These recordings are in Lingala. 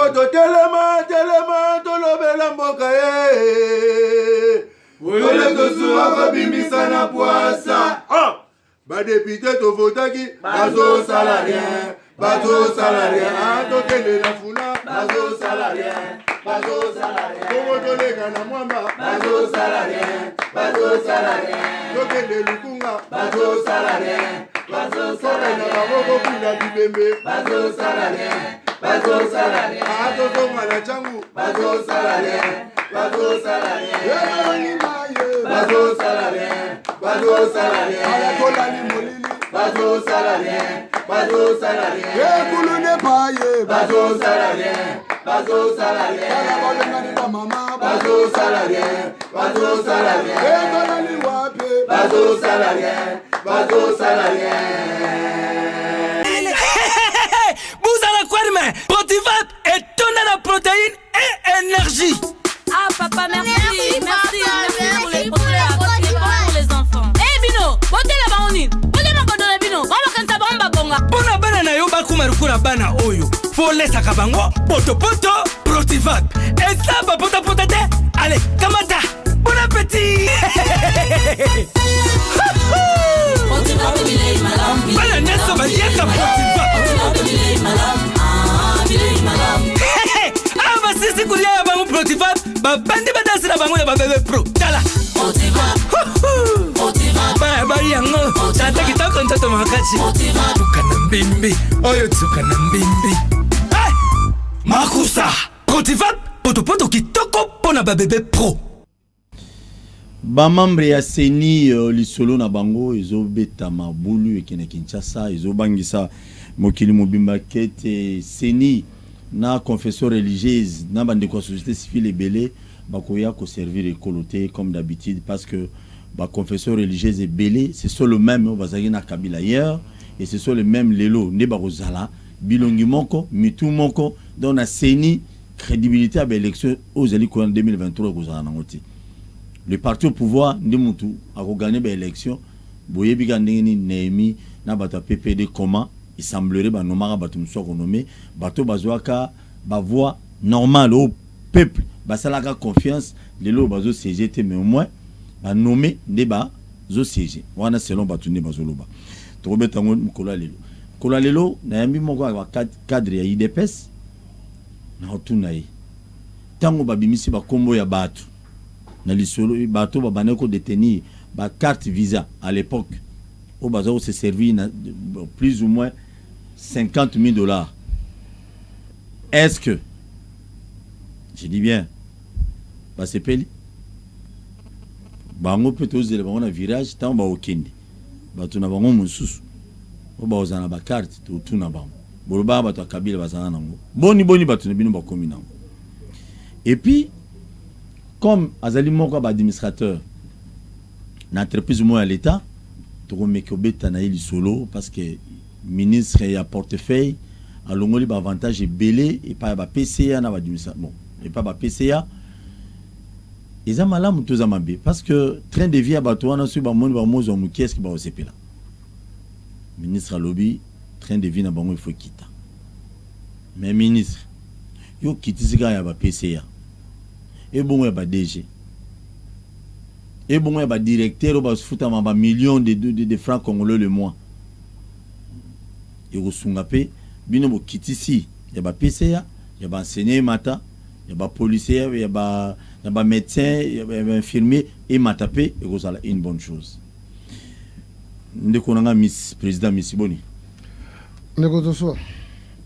poto telema tolobela mboka ye ole tosuwa kobimisa na poasa badepite tovotaki bazosala rien tokende na funa bazosala rien bongo toleka na mwamba bazosala rien tokende lukunga bazosala rien tokende na maboko kuna bibembe bazosala rien atozonga na changu bazosala rien ayatolali molili bazosala rien ekulune paye bazosala rien ala balengani ba mama bazosala rien etolali wape bazosala rien Bouzala Kouarme, Protivat et tonne la protéine et énergie. Ah papa, merci pour les produits pour les enfants. Eh Bino, bote la baonine, bote ma kodona Bino, vamos kanta bomba bonga. Bona bana na yo bakumarukura bana oyo. Folesa kabango, poto Protivat. Et ça va pota te. Allez, kamata. Bon appétit. Bana neso ba yeka Protivat. Ah, bah si kulia ya bango Protivat, bah bandi badasi na bango ya bébé pro. Tala. Protivat. Ba yango. Tata kitoko ntoto makachi. Tukana mbimbi. Oyo tukana mbimbi. Hey! Makusa. Protivat, poto kitoko pona ba bébé pro. Ba membre ya Seni lisolo na bango ezobeta mabulu ekene Kinshasa ezobangisa mokili mobimba kete Seni na confession religieuse na bande ko société civile ebele bakoya ko servir ekoloté comme d'habitude parce que ba confession religieuse ebele c'est sur le même bazaki na Kabila hier et c'est sur le même lelo ne bakozala bilongi moko mitu moko donc na Seni crédibilité à l'élection aux élections en 2023 kozala nangoti. Le parti au pouvoir, Ndimutu, a gagné l'élection. Boye Bigandeni, Némi, Nabata PPD, comment il semblerait que Nomara Batum soit renommé. Bato Bazoaka, voix normale au peuple, Basalaka confiance, les lots Bazo CGT, mais au moins, nommé débat, Zo CG. Wana selon Batune Bazoloba. Troubé Tango Mkola Lelo. Kola Lelo, Nayami Moko a cadre ya IDPS, na Otunaï. Tango Babimisi Bakombo ya Batu. Na lisolo bato babaneko détenir ba carte visa à l'époque au bazar se servi plus ou moins $50,000. Est-ce que je dis bien ba c'est peli bango peut oser bango na virage tant ba okende bato na bango mususu o ba ozana ba carte to tuna bango boloba bato akabila bazana nango boni bato na bino ba komi nango et puis comme Azali Moko administrateur l'entreprise moi à l'état to mekobeta na ili solo parce que ministre et à portefeuille à longoli ba avantage belé et pas ba PCA na ba administration bon et pas ba PCA ils ont malamu tous amabe parce que train de vie à bato wana sur ba monde ba mozo mu qu'est-ce qui ba osepela ministre à lobby train de vie na bango il faut quitter mais ministre yo kitisika ya ba PCA et bon ya ba DG et bon ya ba directeur ba futa ma ba millions de francs congolais le mois et ko sungape bino bo kitisi ya ba PCA ya ba enseignant mata ya ba policier ya ba médecin ya ba infirmier et matape et ko sala une bonne chose ndeko nanga miss président Misiboni ndeko toso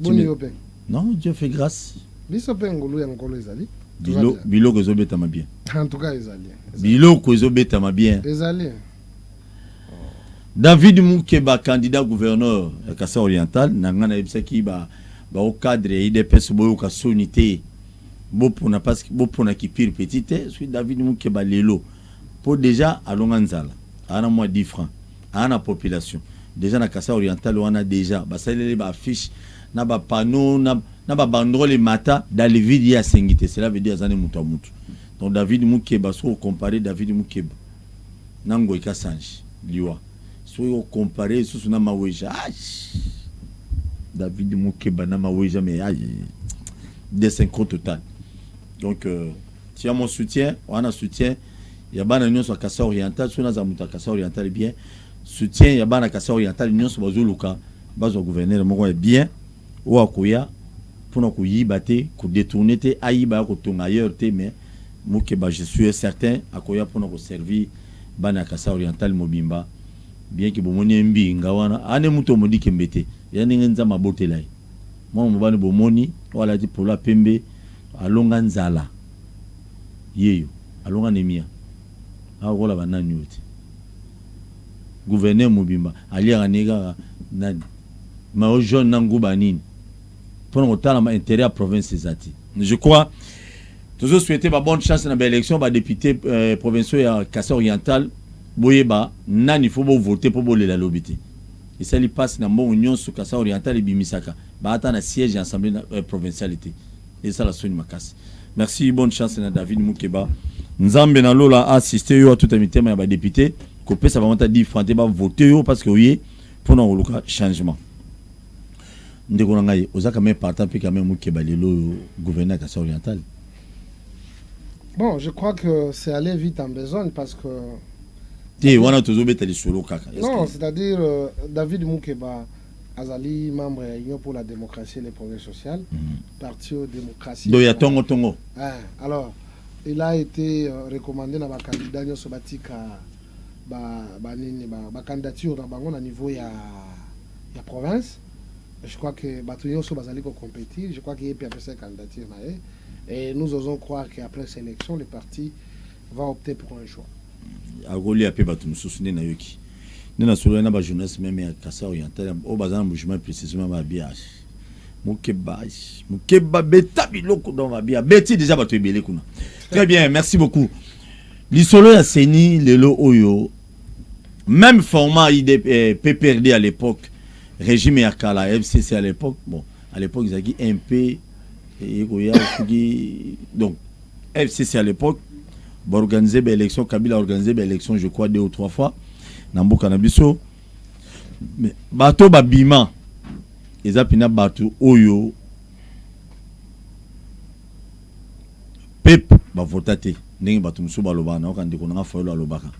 boni yope non Dieu fait grâce biso pengulu ya ngolo ezali Bilo que zobeta ma bien. En tout cas, ezali. Bilo que zobeta ma bien. Ezali. David Moukeba, candidat gouverneur à Kassa Oriental, nangana ebsaki ba au cadre IDPS boyo ka sonité. Bopona parce que bopona ki pire petite, suis David Moukeba lelo. Pour déjà à Longanzala, ana moins 10 francs. Ana population. Déjà na Kassa Oriental on a déjà ba salele ba affiche na ba panneau na ba banderole mata dans les villes à Sengité, cela veut dire azane mutu mutu. Donc David Moukeba so comparer David Moukeba nango ikasanji liwa. So comparer so na maweja. David Moukeba na maweja mais des synchro total. Donc tu as mon soutien, on a soutien. Il y a ban union sur Kassa oriental, sur na muta Kassa oriental bien. Soutien il y a ban Kassa oriental union sur bazuluka, bazo gouverneur moko est bien. Ou akoya pour nous yibaté, pour détourner te aïba ko tonga ailleurs te mais Mukeba je suis certain akoya pour nous servir ban Kassa oriental mobimba. Bien que bomoni mbinga wana ane muto modi kembete yani ngenza mabote lai moi mobani bomoni wala di pola pembe alonga nzala yeyo alonga nemia akola banani yote gouverneur mobimba ali anega nani ma o jeune nanguba nini pour nous tala ma intérêt à province zati je crois toujours souhaiter ba bonne chance dans l'élection ba député provincial ya Kassa oriental boyeba nani faut voter pour la lobité et ça lui passe dans mon union sur Kassa oriental et bimisaka ba ata na siège assemblée provincialité et ça la sonne makasi merci bonne chance na David Mukeba nzambe na lola assister yo à tout amité ma ba député ko pesa ba monta 10 francs ba voter yo parce que oui pour na loka changement ndeko na ngai ozaka même partant puis quand même Mukeba lelo gouverneur Kassa oriental. Bon, je crois que c'est aller vite en besogne parce que non, c'est-à-dire David Mukeba Azali, membre de l'Union pour la démocratie et les progrès sociaux, parti aux démocraties. Alors, il a été recommandé dans la candidature sobatika candidature dans le niveau de la province. Je crois que Batoyo Sobazali ko compétir, je crois qu'il y a pu faire cette candidature et nous osons croire qu'après cette élection, le parti va opter pour un choix. Agoli a pe batu mususune na yoki nena solo na ba jeunesse même ya Kassa oriental o bazana mouvement précisément ba biage Mukeba beta biloko dans ba bia beti déjà batu ebele kuna. Très bien, merci beaucoup. Lisolo ya seni lelo oyo même format IDP PPRD à l'époque régime ya kala FCC à l'époque bon à l'époque ils avaient MP et donc FCC à l'époque organiser des élections, Kabila a organisé des élections, je crois, 2 ou 3 fois. Nambo Kanabiso. Mais bateau babima. Ezapina bateau oyo. Pep ba votate. Nengi bateau muso baloba na okande konanga foyo alobaka.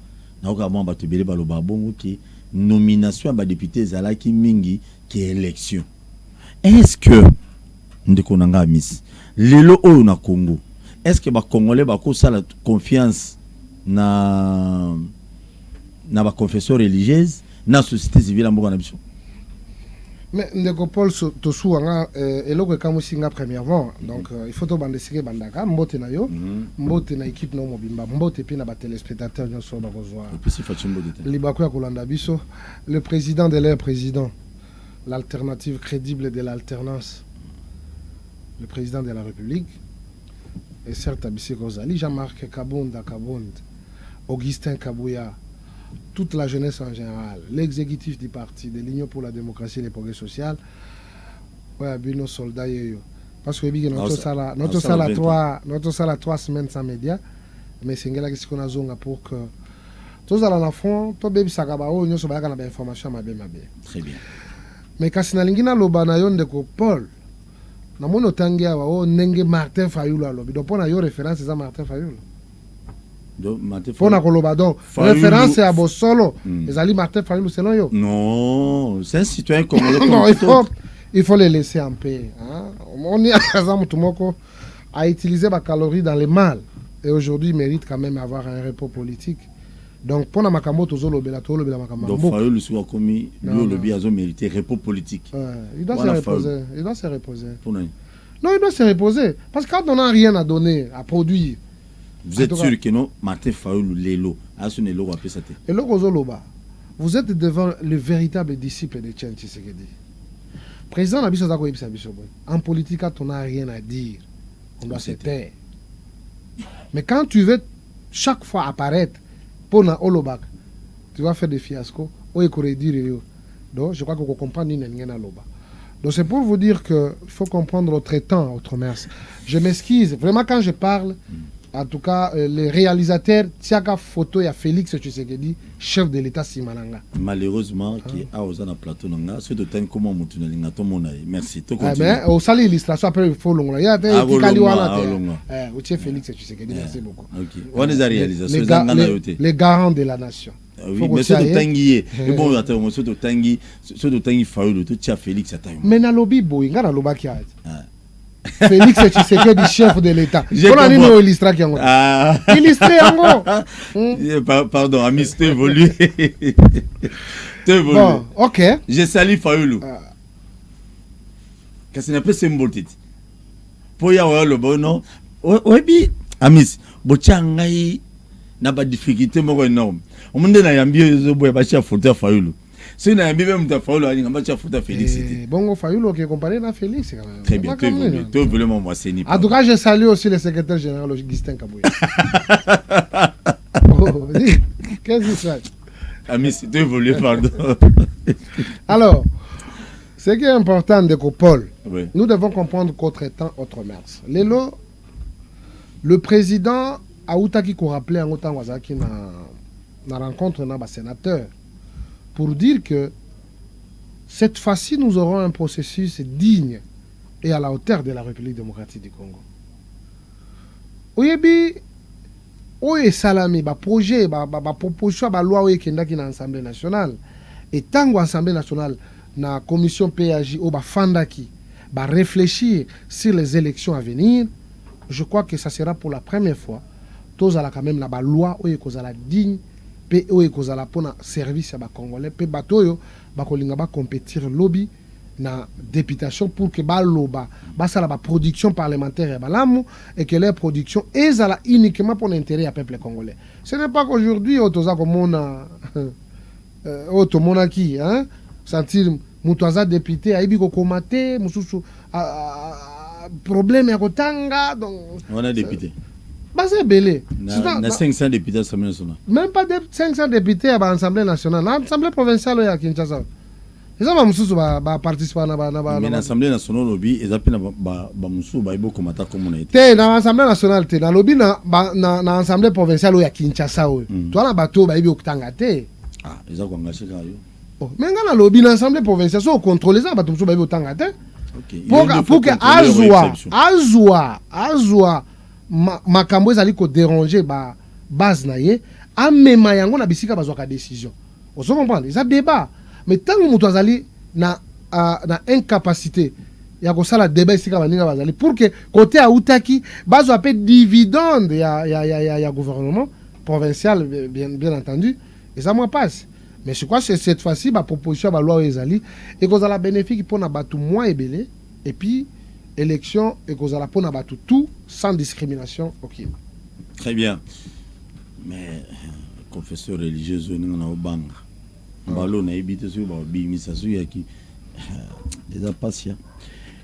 Na okama bateau bele baloba bongo ki nomination ba député zalaki mingi ki élection. Est-ce que ndekonanga miss lelo oyo na Congo est-ce que les Congolais ont la confiance dans la confession religieuse, dans la société civile en Bourg-en-Abisson? Mais Ndekopol Tosu est là comme singa premièrement. Donc il faut que bandesike bandaka mbote na yo, mbote na équipe no mobimba, mbote pe na ba téléspectateurs nyoso ba kozwa. Libako ya kolanda biso, le président de l'air président, l'alternative crédible de l'alternance, le président de la République. Et certes, Abissé Rosali, Jean-Marc Kabonda, Augustin Kabouya, toute la jeunesse en général, l'exécutif du parti, de l'Union pour la démocratie et les progrès sociaux, ouais, nos soldats, parce que notre salle a 3 semaines sans médias, mais c'est ce qu'on a besoin pour que tous à la fond, tout bébé Sakabao, nous sommes à l'information, très bien. Mais quand c'est na lobanayon de Paul, na mono tangia wa nenge Martin Fayulu alobi donc pona yo référence à Martin Fayulu donc Martin pona koloba donc référence à Bosolo ezali Martin Fayulu selon yo non c'est un citoyen congolais non il faut les laisser en paix hein on est à Mutumoko a utilisé ma calorie dans le mal et aujourd'hui il mérite quand même avoir un repos politique. Donc pona makambo tozolobela makambo donc Fayulu soit commis lui le bien a mérité repos politique. Il doit se reposer. Non, il doit se reposer parce que quand on n'a rien à donner, à produire. Vous êtes sûr que non Martin Fayulu lelo asune lelo apé ça. Et le Kozoloba, vous êtes devant le véritable disciple de Tchétchi Sekedi. Président Nabiso Zako Ibisa Bisoboy. En politique quand on n'a rien à dire, on doit se taire. Mais quand tu veux chaque fois apparaître pour na Olobak, tu vas faire des fiascos. Donc je crois que vous comprenez Ningena Loba. Donc c'est pour vous dire qu'il faut comprendre autre temps, autre mers. Je m'excuse. Vraiment quand je parle, en tout cas les réalisateurs tiaka photo ya Félix Tshisekedi chef de l'état simananga malheureusement qui a osé na plateau nanga ce de temps comment mutu na linga to mona merci to continue mais au sali illustration après il faut longola ya te tikali wana te au chef Félix Tshisekedi merci beaucoup OK on les a réalisation les garants de la nation. Oui, mais ce de tangi et bon attends ce de tangi Fayulu to tia Félix attends mais na lobby boy ngana lobaki a Félix Tshisekedi chef de l'état. On a une illustré qui illustré pardon, ami, tu évolues. Bon, OK. Je salue Fayulu. Qu'est-ce que c'est un peu symbole tite. Pour y avoir le bon nom. Oui, bi amis, bochangai n'a pas de difficulté mo énorme. On me dit na yambi zo boya ba chia photo Fayulu. Si na yambi même ta Fayulu ani ngamba chia photo Félix. Bon Fayulu qui est comparé na Félix quand même. Très bien, tu es vraiment moi c'est ni. En tout cas, je salue aussi le secrétaire général Augustin Kabouya. Qu'est-ce que c'est? Ami, c'est évolué pardon. Alors, ce qui est important de Paul, oui. Nous devons comprendre qu'autre temps, autre mœurs. Lelo, le président Aoutaki qu'on rappelait en autant Wazaki na rencontre na sénateur pour dire que cette fois-ci nous aurons un processus digne et à la hauteur de la République démocratique du Congo. Oyebi oye salami ba projet ba proposition ba loi oye kendaki na Assemblée nationale et tango Assemblée nationale na commission PAJ o ba fandaki ba réfléchir sur les élections à venir, je crois que ça sera pour la première fois tous à la quand même la ba loi oye kozala digne pe oye kozala pona service à ba congolais pe batoyo ba kolinga ba compétir lobby na députation pour que ba loba ba sala ba production parlementaire ba lamu et que leur production est uniquement pour l'intérêt du peuple congolais. Ce n'est pas qu'aujourd'hui otoza komona otomona ki hein sentir mutoza député aibi ko komate mususu problème ya kotanga donc on a député bah c'est belé. Na 500 députés à l'Assemblée nationale. Même pas 500 députés à l'Assemblée nationale. L'Assemblée provinciale à Kinshasa. Et ça va mususu ba participer na mais l'Assemblée nationale lobby et zapi na ba mususu ba ibo komata comme on a été. Te na l'Assemblée nationale te na lobby na Assemblée provinciale à Kinshasa. Toi na bato ba ibi okutanga te. Ah, ils ont engagé là yo. Oh, mais ngana lobby na Assemblée provinciale so contrôler ça bato mususu ba ibi okutanga te. OK. Pour que azwa makambo ezali ko déranger ba base na ye amema yango na bisika bazwaka décision. On se comprend, ça débat. Mais tant que mutu azali na incapacité ya ko sala débat isika baninga bazali pour que côté Aoutaki bazwa pe dividende ya gouvernement provincial bien entendu et ça moi passe. Mais je crois que cette fois-ci ba proposition ba loi ezali et que ça la bénéfique pour na batu moins ebelé et puis élection et que ça la pour na batu tout sans discrimination aucune. Très bien. Mais confesseur religieux on a obanga. Balo na ebite sur ba bimisa sur yaki. Déjà patient.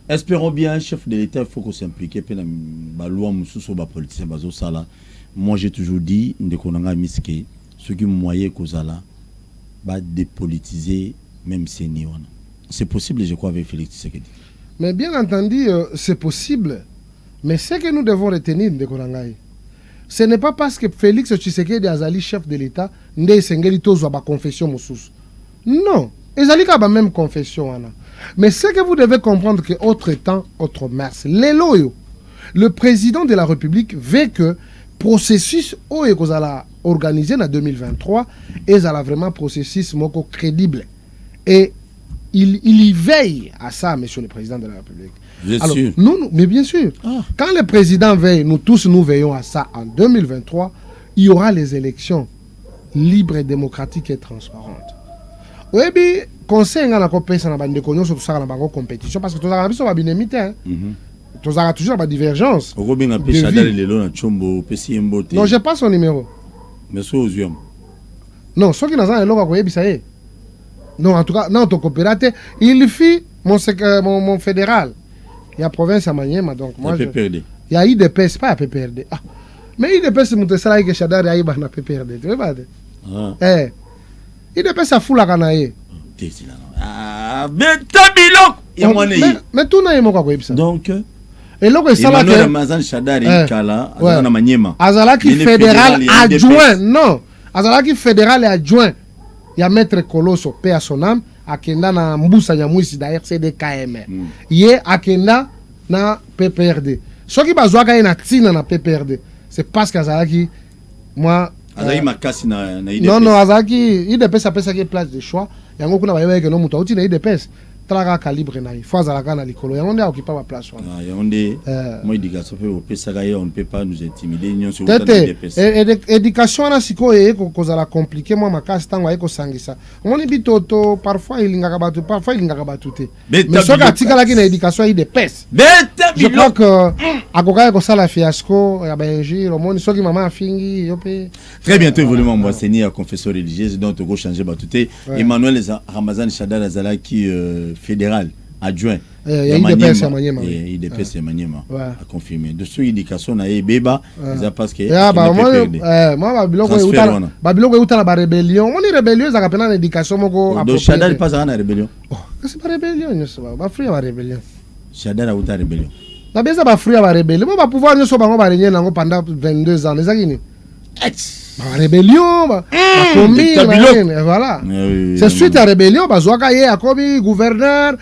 Espérons bien chef de l'État il faut qu'on s'implique pe na ba loi mususu ba politicien bazo sala. Moi j'ai toujours dit ndeko nanga miske ceux qui moyen kozala ba dépolitiser même seni wana. C'est possible je crois avec Félix Tshisekedi. Mais bien entendu c'est possible. Mais ce que nous devons retenir ndeko nangai ce n'est pas parce que Félix Tshisekedi azali chef de l'État nde sengeli tozwa ba confession mususu. Non, ezali ka ba même confession wana. Mais ce que vous devez comprendre que autre temps, autre mœurs. Leloyo, le président de la République veut que processus oyo kozala organisé en 2023 ezala vraiment processus moko crédible. Et il y veille à ça, monsieur le président de la République. Bien Alors, sûr. Nous, mais bien sûr. Quand le président veille, nous tous nous veillons à ça. En 2023, il y aura les élections libres, démocratiques et transparentes. Oui, bien, conseil à la compétition, na bande konyo sur ça na bango compétition parce que tous les biso ba binemité hein. Tous les toujours ba divergence. Robin pe Chadal lelo na chombo pe Siembote. Non, j'ai pas son numéro. Mais so ozium. Non, ce qui n'a pas eloko ko yebisa ye. Non, en tout cas, non, ton coopérateur, il fit mon fédéral. Il y a province à Maniema, donc moi. PPRD. Il y a IDPS, pas à PPRD. Ah. Mais IDPS, c'est mon tesla que Chadar a eu à PPRD. Tu vois pas? IDPS a fou la canaille. Ah, mais tabilok! Mais tout n'a pas quoi. Donc, Et là, ça là Emmanuel Ramazan Shadari Kala, Azana Manyema. Azalaki fédéral adjoint, non. Azalaki fédéral et adjoint. Il y a Maître Colosso, paix à son âme, Akenda na Mboussa Nyamouisi d'ailleurs CDKM. Yé Akenda na PPRD. Ce qui bazouaka na tina na PPRD, c'est parce qu'Azalaki, moi. Azalaki makasi na IDPS. Non, Azalaki, IDPS a pesa qui place de choix. Yango kuna bayewe que no muto uti na IDPS. Traga calibre na fois Azalaka na likolo. Yango nde occupé ma place. Yango nde moi éducation fait au pesa on ne peut pas nous intimider ni sur IDPS. Éducation na siko ye ko kozala compliqué moi makasi tango ayeko sangisa. On ni bitoto parfois ilingaka batu, parfois ilingaka batu te. Mais ce ka tika la ki na éducation IDPS. Je crois que akoka ko sala fiasco ya benji le monde soki maman fingi yope. Très bientôt évoluement moi seigneur confesseur religieuse donc go changer batuté. Emmanuel Ramazan Shadar Azalaki fédéral adjoint. IDPS ya Manyema. IDPS ya Manyema a confirmé. De ce éducation na beba ça parce que moi babiloko utala ba rébellion. On est rébellion ça kapena na éducation moko approprié. Donc Shadar pas ça na rébellion. Oh, c'est pas rébellion ça ba free ba rébellion. Shadar a uta rébellion. Na beza ba free ba rébellion. Ba pouvoir nyoso bango ba renye nango pendant 22 ans. Les akini. Ba rébellion ba commis voilà. C'est suite à rébellion ba zoaka ye akobi gouverneur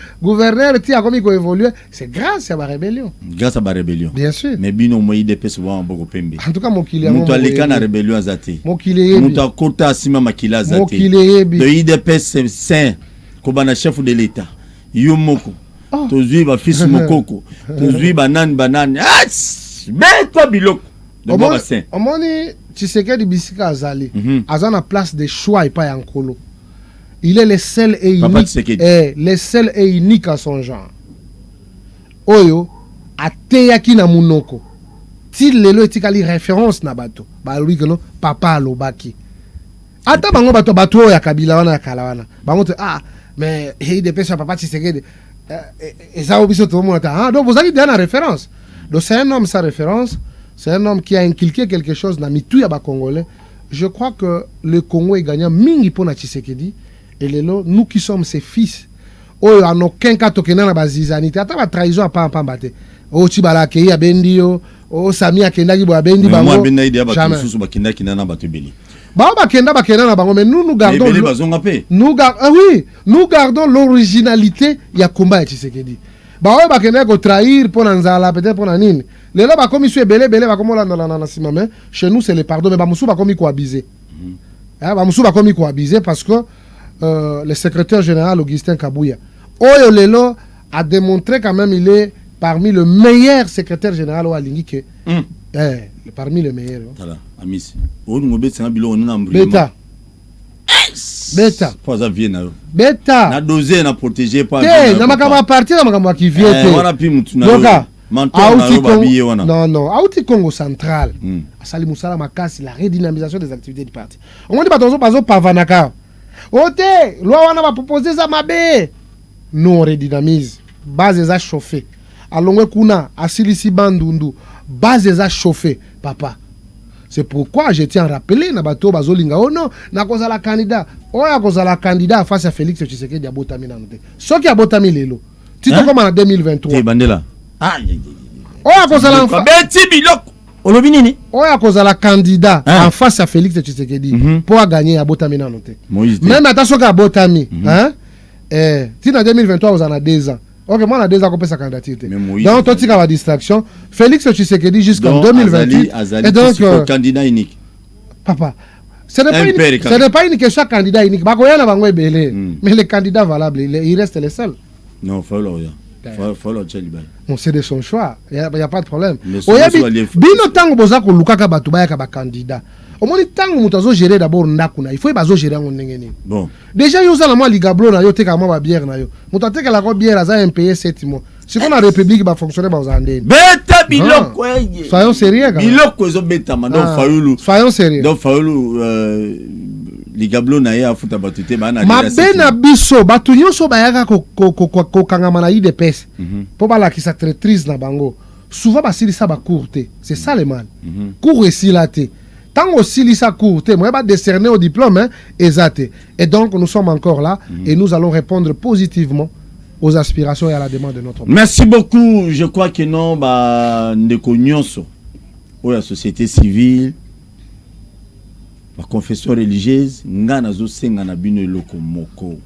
ti akomi ko évoluer, c'est grâce à la rébellion. Grâce à la rébellion. Bien sûr. Mais bino mo IDPS wa mboko pembe. En tout cas mokili muto aleka na rébellion azate. Mokili muto akota asima makila azate. Mokili de IDPS c'est saint ko bana chef de l'état. Yo moko. Tozui ba fils mokoko. Tozui banane. Mais toi biloko. Omoni Tshisekedi Bisika Azali, Azana place de choix et pas Yankolo. Il est le seul et unique, le seul et unique à son genre. Oyo, ateyaki na munoko. Til lelo etikali référence na bato. Ba lui que no papa alobaki. Ata bango bato ya kabila wana ya kala wana. Bango mais il dépêche papa Tshisekedi. Et ça obiso tout le monde. Donc vous avez donné la référence. Donc c'est un homme sans référence. C'est un homme qui a inculqué quelque chose dans Mitou Yaba Congolais. Je crois que le Congo est gagnant mingi pour Tshisekedi. Et nous qui sommes ses fils, en aucun cas tokena na bazizanité. Ata ba trahison à pas bate. Chibala ke ya bendio, Sami akenda ki bo bendi bango. Moi benna idea ba tususu ba kenda kina na bato beli. Ba kenda na bango mais nous gardons nous gardons l'originalité ya combat ya Tshisekedi. Ba kenda ko trahir pour nzala peut-être pour nini. Les là, comme ils sont belé, chez nous, c'est le pardon, mais Bamoussou va comme abuser. Bamoussou va comme abuser parce que le secrétaire général Augustin Kabouya, Oyo Lelo a démontré quand même il est parmi le meilleur secrétaire général au Alingi. Parmi les meilleurs. Voilà, Amis. Beta. Beta. Beta. Na dosé, na protégé pas. Na makamba partir, na makamba qui vient. Non, Aouti Congo central. Asali Moussala Makasi, la redynamisation des activités du parti. On dit pas Pavanaka. Ote, loi on a proposé ça mabe. Nous on redynamise. Base à chauffer. Alongwe kuna, asilisi bandundu. Base à chauffer, papa. C'est pourquoi je tiens à rappeler na bato bazolinga non na kozala candidat. Oya kozala candidat face à Félix Tshisekedi abotami na note. Soki abotami lelo. Tito comme en 2023. Bandela. Oya kozala Beti biloko. Olobi nini? Oya kozala candidat en face à Félix Tshisekedi pour gagner abotami na note. Même ata soki abotami, tina 2023 vous en a 2 ans. Ok, moi, on a déjà coupé sa candidature. Donc, toi, tu as la distraction. Félix Tshisekedi jusqu'en 2028. Et donc, candidat unique. Papa, ce n'est pas une question de candidat unique. Mais les candidats valables, il reste les seuls. Non, il faut Bon, c'est de son choix. Il n'y a pas de problème. Bino tango boza ko lukaka batu baya ka ba candidat. Au moins tango mutazo gérer d'abord ndakuna. Il faut bazo gérer en ndengeni. Bon. Déjà yo za la moi ligablo na yo teka moi ba bière na yo. Mutateka la ko bière za MPS 7 mois. Si qu'on a république va fonctionner ba uzandeni. Beta biloko. Soyons sérieux gars. Biloko zo beta donc Fayoulou. Soyons sérieux. Donc Fayoulou ligablo na ya futa batute ba na mabena biso batu nyonso bayaka ko kangama na IDPS. Po ba la ki sa traîtrise na bango. Souvent basilisa ba courte. C'est ça le mal. Cour esilate. Tant aussi lisa courte, moi va décerner au diplôme exact. Et donc nous sommes encore là et nous allons répondre positivement aux aspirations et à la demande de notre peuple. Merci beaucoup. Je crois que non, ndeko nyonso la société civile, la confession religieuse, nga nazo senga na bino eloko moko.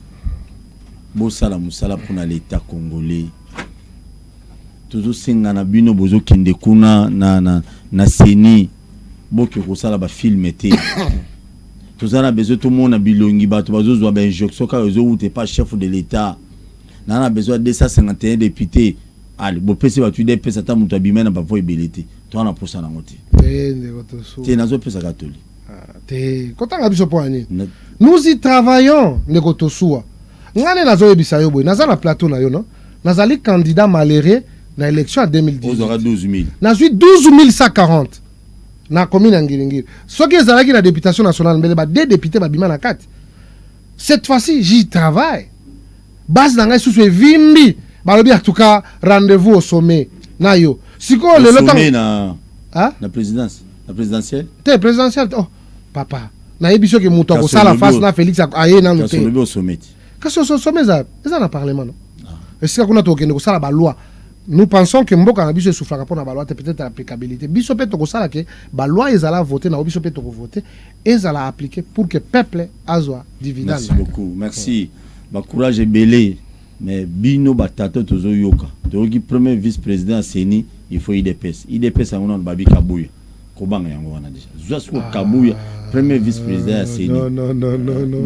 Bosala musala pona l'État congolais. Tozo senga na bino bozo kende kuna na seni. Boke kosala ba film te. Tozana besoin tout monde na bilongi bato bazo zwa ba injonction ka ozo ou t'es pas chef de l'État. Nana besoin de 251 députés. Allez, bo pesi ba tu des pesa ta mutu abimena na ba vo ebelete. Toi na posa na ngoti. T'es nazo pesa catholique. Nous y travaillons, Nekotosua. Ngane nazo yebisa yo boy. Naza na plateau na yo non. Nazali candidat malheureux na élection en 2018. Vous aurez 12 000. Nazo 12 140. Na commune en Ngiringiri. Ce qui est la députation nationale, mais deux députés babima na 4. Cette fois-ci, j'y travaille. Base dans les sous vimbi. Balobi en tout cas rendez-vous au sommet. Na yo. Siko le sommet na la présidence, la présidentielle. T'es présidentielle. Oh papa. Na yebiso ke muto ko sala face na Félix aye na luté. Au sommet. Qu'est-ce que sommet ça? Ça na parlement non. Est-ce que kuna to kende ko sala ba loi? Nous pensons que Mboka na biso souffla rapport na ba loi peut-être applicabilité. Biso pe to ko sala ke ba loi ezala voter na biso pe to ko voter ezala appliquer pour que peuple azwa dividende. Merci beaucoup. Merci. Ba courage belé mais bino batata tozo yoka. Toki premier vice-président Seni, il faut IDPS. IDPS a un babi Kabouya. Kobanga yango wana déjà. Zoasko Kabouya, premier vice-président Seni. Non.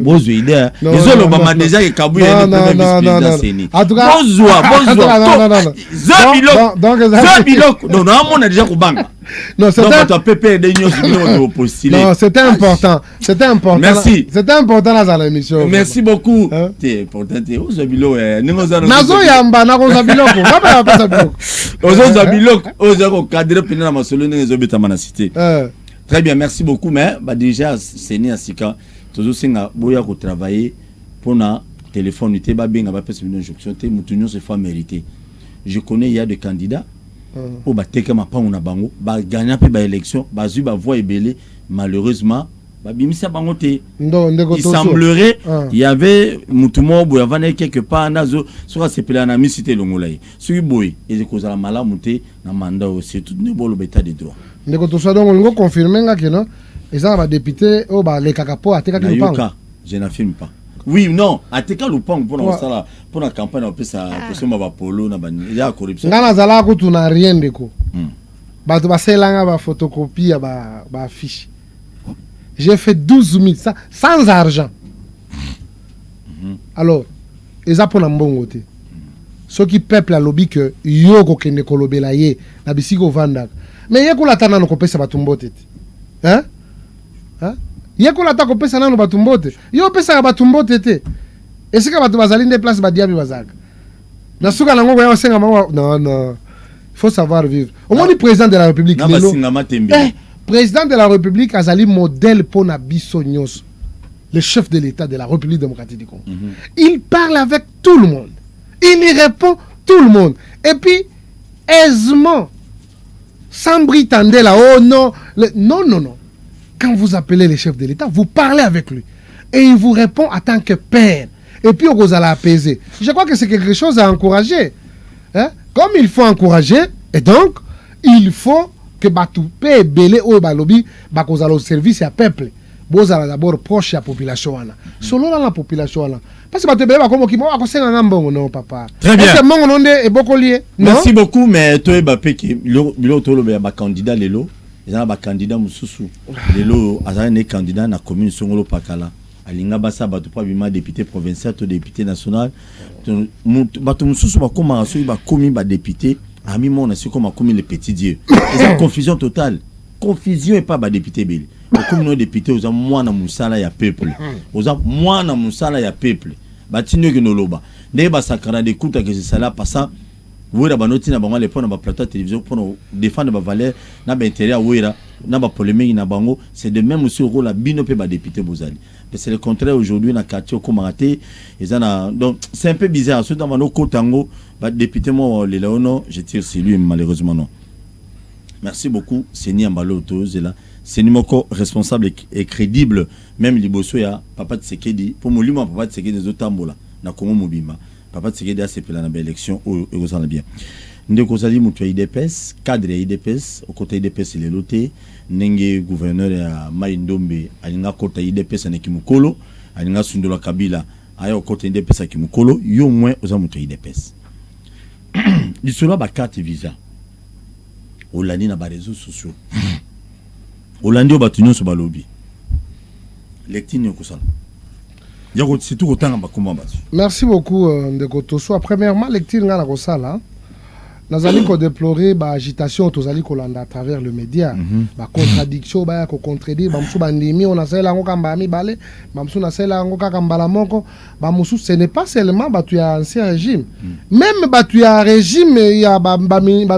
Bozo idée. Les autres mama déjà que Kabouya est premier vice-président Seni. Bozo. Zabilok. Non, on a déjà Kobanga. Non, c'était important. C'était important. Merci. C'était important dans l'émission. Merci beaucoup. T'es important. Ozabilo Nazo yamba na kozabilo ko. Papa papa zabilo. Ozabilo, ozako cadre pena na masolo ngezo betama na cité. Très bien, merci beaucoup mais déjà Seni Asika tozo singa boya ko travailler pour na téléphone té ba benga ba pesa une injonction té mutunyo se fa mériter. Je connais il y a des candidats au bateka mapango na bango ba gagner pe ba élection ba zu ba voix ebelé malheureusement ba bimisa bango té il semblerait il y avait mutumo boya vana quelque part nazo sera sepela na misité longolai sui boy et ko za mala muté na manda aussi tout ne bolo beta de droit ndeko to so donc ngo confirmer nga que non ezala ba député o ba le kakapo ateka ki lupango je n'affirme pas. Oui, non, ateka lupango pour la campagne on peut ça ba polo na ba ya corruption. Ngana zala ko tuna rien ndeko. Bato ba selanga ba photocopie ba affiche. J'ai fait 12 000 sans argent. Alors, eza pona mbongo te. Ce qui peuple a lobby que yoko kende kolobela ye na bisiko vanda. Mais yeko la tana no kopesa batumbote. Hein? Yeko la ta kopesa nano batumbote. Yo pesa batumbote te. Est-ce que batu bazali des places badiabi bazaka? Na suka nango ya senga mawa non. Il faut savoir vivre. Au moins le président de la République président de la République azali modèle pour na biso nyos. Le chef de l'État de la République démocratique du Congo. Il parle avec tout le monde. Il y répond tout le monde. Et puis aisément sans britander là oh non non. Quand vous appelez le chef de l'État, vous parlez avec lui. Et il vous répond en tant que père. Et puis, vous allez apaiser. Je crois que c'est quelque chose à encourager. Hein? Comme il faut encourager, et donc, il faut que Batoupe et Belé ou Balobi, vous allez au service à peuple. Vous allez d'abord proche à la population. Selon la population. Parce que Batoupe va comme qui m'a conseillé un bon non, papa. Très bien. Est beaucoup lié. Merci beaucoup, mais toi, Mbappé, qui est candidat, Lélo. Il y a un candidat Moussoussou. Lélo, il y a un candidat dans la commune Songolo Pakala. Alinga Bassa, Batoupa Bima, député provincial, député national. Batou Moussoussou, comment il va commis député. Ami mon, c'est comme commis les petits dieux. C'est une confusion totale. Confusion et pas député Béli. Comme nos députés, aux moins dans Moussala, il y a peuple. Aux moins dans Moussala, il y a peuple. Batinyo Genoloba. N'est-ce sakara de coups que c'est ça là, passant. Vous avez noté na bango les points na plateau télévision pour défendre ba valeur na ba intérêt ouira na ba polémique na bango c'est de même aussi rôle la bino pe ba député bozali c'est le contraire aujourd'hui na quartier komarate donc c'est un peu bizarre surtout dans nos kotango ba député moi le laono je tire sur lui malheureusement non. Merci beaucoup Seni Ambalo Tozela Seni moko responsable et crédible même liboso ya papa Tsekedi pour molimo papa Tsekedi des otambola na Congo Mobimba Papa Tshisekedi a sepelé dans l'élection où il a bien. Ndeko Zali mutu IDPS, cadre IDPS, au côté IDPS il est loté, nenge gouverneur ya Maïndombe, alinga kota IDPS na Kimukolo, alinga Sundola Kabila, aya au côté IDPS à Kimukolo, yo moins aux mutu IDPS. L'histoire ba carte visa. Olandi na ba réseaux sociaux. Olandi obatunyo so ba lobby. Lectine yokosala. Yako c'est tout autant ba comment ba. Merci beaucoup Ndeko Tosso. Premièrement, lecture nga na kosala. Nazali ko déplorer ba agitation tozali kolanda à travers le média, ba contradiction ba ko contredire ba musu bandimi on asala ngo kamba mi bale, ba musu na sala ngo kaka mbala moko, ba musu ce n'est pas seulement ba tu ya ancien régime. Même ba tu ya régime ya ba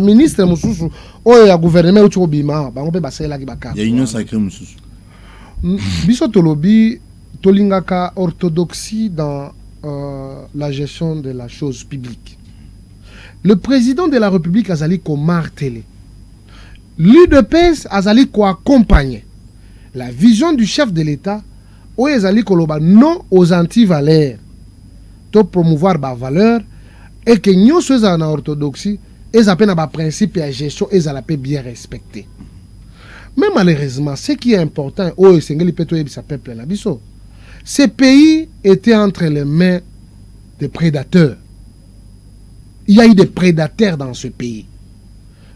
ministre mususu o ya gouvernement uti obima, ba ngo pe ba sala ki ba ka. Ya union sacrée mususu. Biso tolobi tolingaka orthodoxie dans la gestion de la chose publique. Le président de la République Azali ko martelé. L'UDPS Azali ko accompagné. La vision du chef de l'État o Azali koloba non aux anti-valeurs. To promouvoir ba valeur et que nous sommes en orthodoxie et ça peine ba principe et gestion et ça la peut bien respecter. Mais malheureusement, ce qui est important o Sengeli peto yebisa peuple na biso. Ces pays étaient entre les mains des prédateurs. Il y a eu des prédateurs dans ce pays.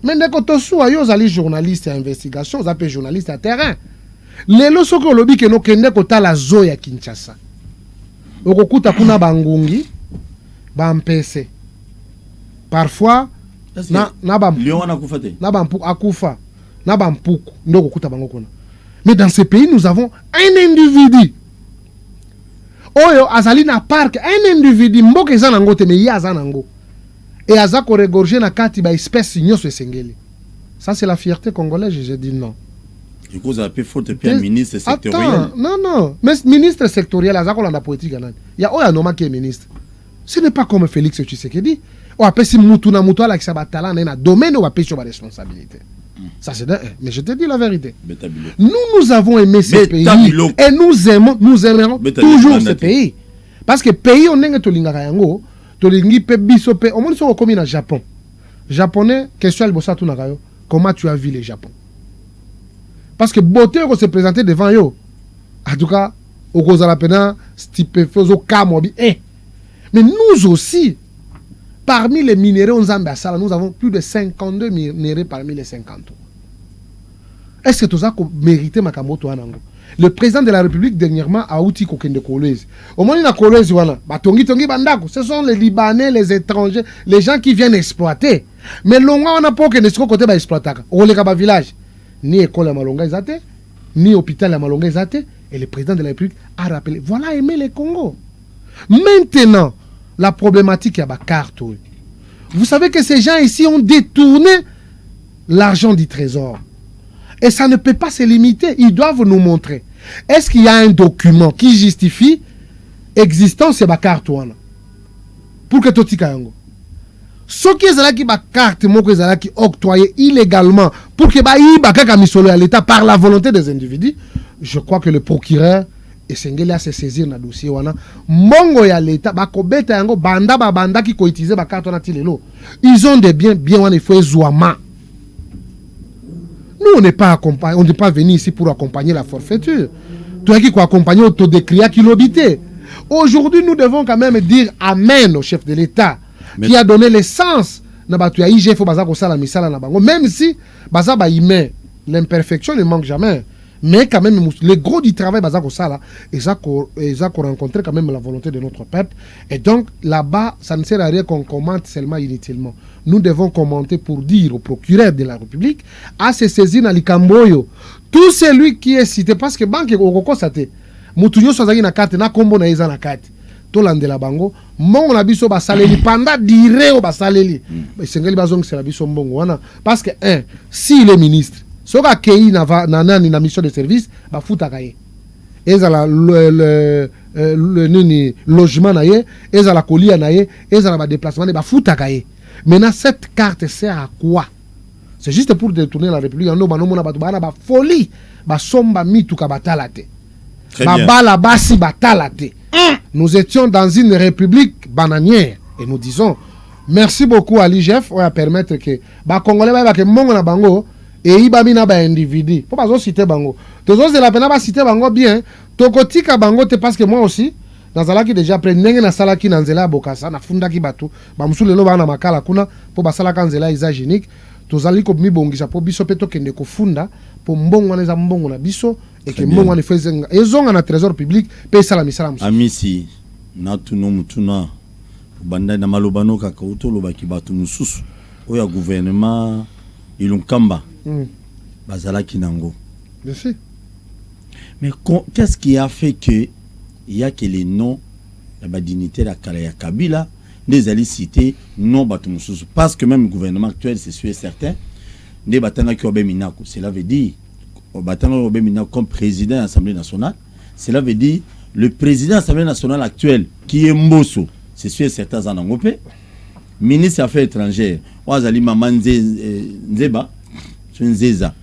Mais quand on soit journaliste à investigation, on appelle journaliste à terrain. Les lois sont que lobby que nous kende kota la zoya Kinshasa. Okukuta kuna bangungi, bampese. Parfois na bam Lyon na kufate. Na bampu akufa, na bampuku ndo okukuta bango kuna. Mais dans ce pays nous avons un individu. Oyo azali na parc, un individu mboka ezana ngote mais ya azana ngo. Et Azako regorgé na kati ba espèce nyoso esengeli. Ça c'est la fierté congolaise, j'ai dit non. Du coup, ça a pu faute puis un ministre sectoriel. Attends, non. Mais ministre sectoriel, Azako landa politique anan. Il y a oya noma qui est ministre. Ce n'est pas comme Félix Tshisekedi. O apé si mutu na mutu ala ki sabatala na domaine ou apé sur la responsabilité. Ça c'est mais je te dis la vérité. Nous avons aimé ce pays et nous aimerons toujours ce pays. Parce que pays on nenge to lingaka yango. Tolingi pe biso pe au moins so comme na Japon. Japonais question al bossa tunaka yo. Comment tu as vu le Japon? Parce que beauté ko se présenter devant yo. En tout cas, au cause la pena stupéfioso kamobi mais nous aussi parmi les minéraux nous avons plus de 52 minéraux parmi les 50. Est-ce que tout ça mérité makamoto anango? Le président de la République dernièrement a outil kokende kolezi. Au moins na kolezi wana, batongi bandako, ce sont les Libanais, les étrangers, les gens qui viennent exploiter. Mais longa on a pas que nesiko côté ba exploitaka. O le kaba village, ni école à Malonga ezate, ni hôpital à Malonga ezate et le président de la République a rappelé voilà aimer le Congo. Maintenant, la problématique ya ba carte. Vous savez que ces gens ici ont détourné l'argent du trésor. Et ça ne peut pas se limiter. Ils doivent nous montrer. Est-ce qu'il y a un document qui justifie l'existence de la carte pour que tout le monde ce qui est là qui ba carte qui octroyé illégalement pour que ba l'État par la volonté des individus, je crois que le procureur et Sengeli a se saisir na dossier wana mongo ya l'État ba kobeta yango banda qui ko utiliser ba carte wana tilelo. Ils ont des biens wana il faut ezouama. Nous, on n'est pas venu ici pour accompagner la forfaiture. Toi qui accompagner autodécria qui l'obité. Aujourd'hui, nous devons quand même dire amen au chef de l'État qui a donné l'essence. Même si l'imperfection ne manque jamais. Mais quand même, le gros du travail, ils ont rencontré quand même la volonté de notre peuple. Et donc, là-bas, ça ne sert à rien qu'on commente seulement inutilement. Nous devons commenter pour dire au procureur de la République à se saisir dans l'Ikamboyo. Tout celui qui est cité, parce que banque est au constaté. Moutounyo Sazagi na carte, na kombo na iza na carte. Tolande la bango, mon la biso basaleli, panda dire au basaleli. Sengeli bazong c'est la biso mbongo wana. Parce que, si il est ministre, soka kei na mission de service, ba futa kaye. Ezala le logement na ye, ezala kolia na ye, ezala ba déplacement, ba futa kaye. Maintenant, cette carte sert à quoi? C'est juste pour détourner la République. Folie. Nous étions dans une république bananière. Et nous disons, merci beaucoup à l'IGF, on va permettre que les Congolais que mongo na bango et ibami na ba individu. Pour pas citer bango. Tous de la peine pas citer bango bien. Tokotika bango te parce que moi aussi dans zalaki déjà après ndenge na salaki na nzela bokasa na funda ki batu ba musulelo ba na makala kuna po ba salaka nzela isagénique. Tozali ko mibongisa po biso peto kende ko funda po mbongo na za mbongo na biso et que mbongo na fezenga ezonga na trésor public pe sala misala musu. Amisi na tuno mutuna banda na malobano kaka utoloba ki batu mususu oya gouvernement ilunkamba bazalaki nango. Bien sûr. Mais qu'est-ce qui a fait que il y a que les noms de la dignité de la Kabila les alliés cités non batu mususu parce que même le gouvernement actuel c'est sûr et certain des batanga qui obé minako cela veut dire batanga obé minako comme président de l'Assemblée nationale cela veut dire le président de l'Assemblée nationale actuel qui est Mbosso c'est sûr et certain zanangopé ministre des Affaires étrangères Wazali Maman Nzeba Nzeza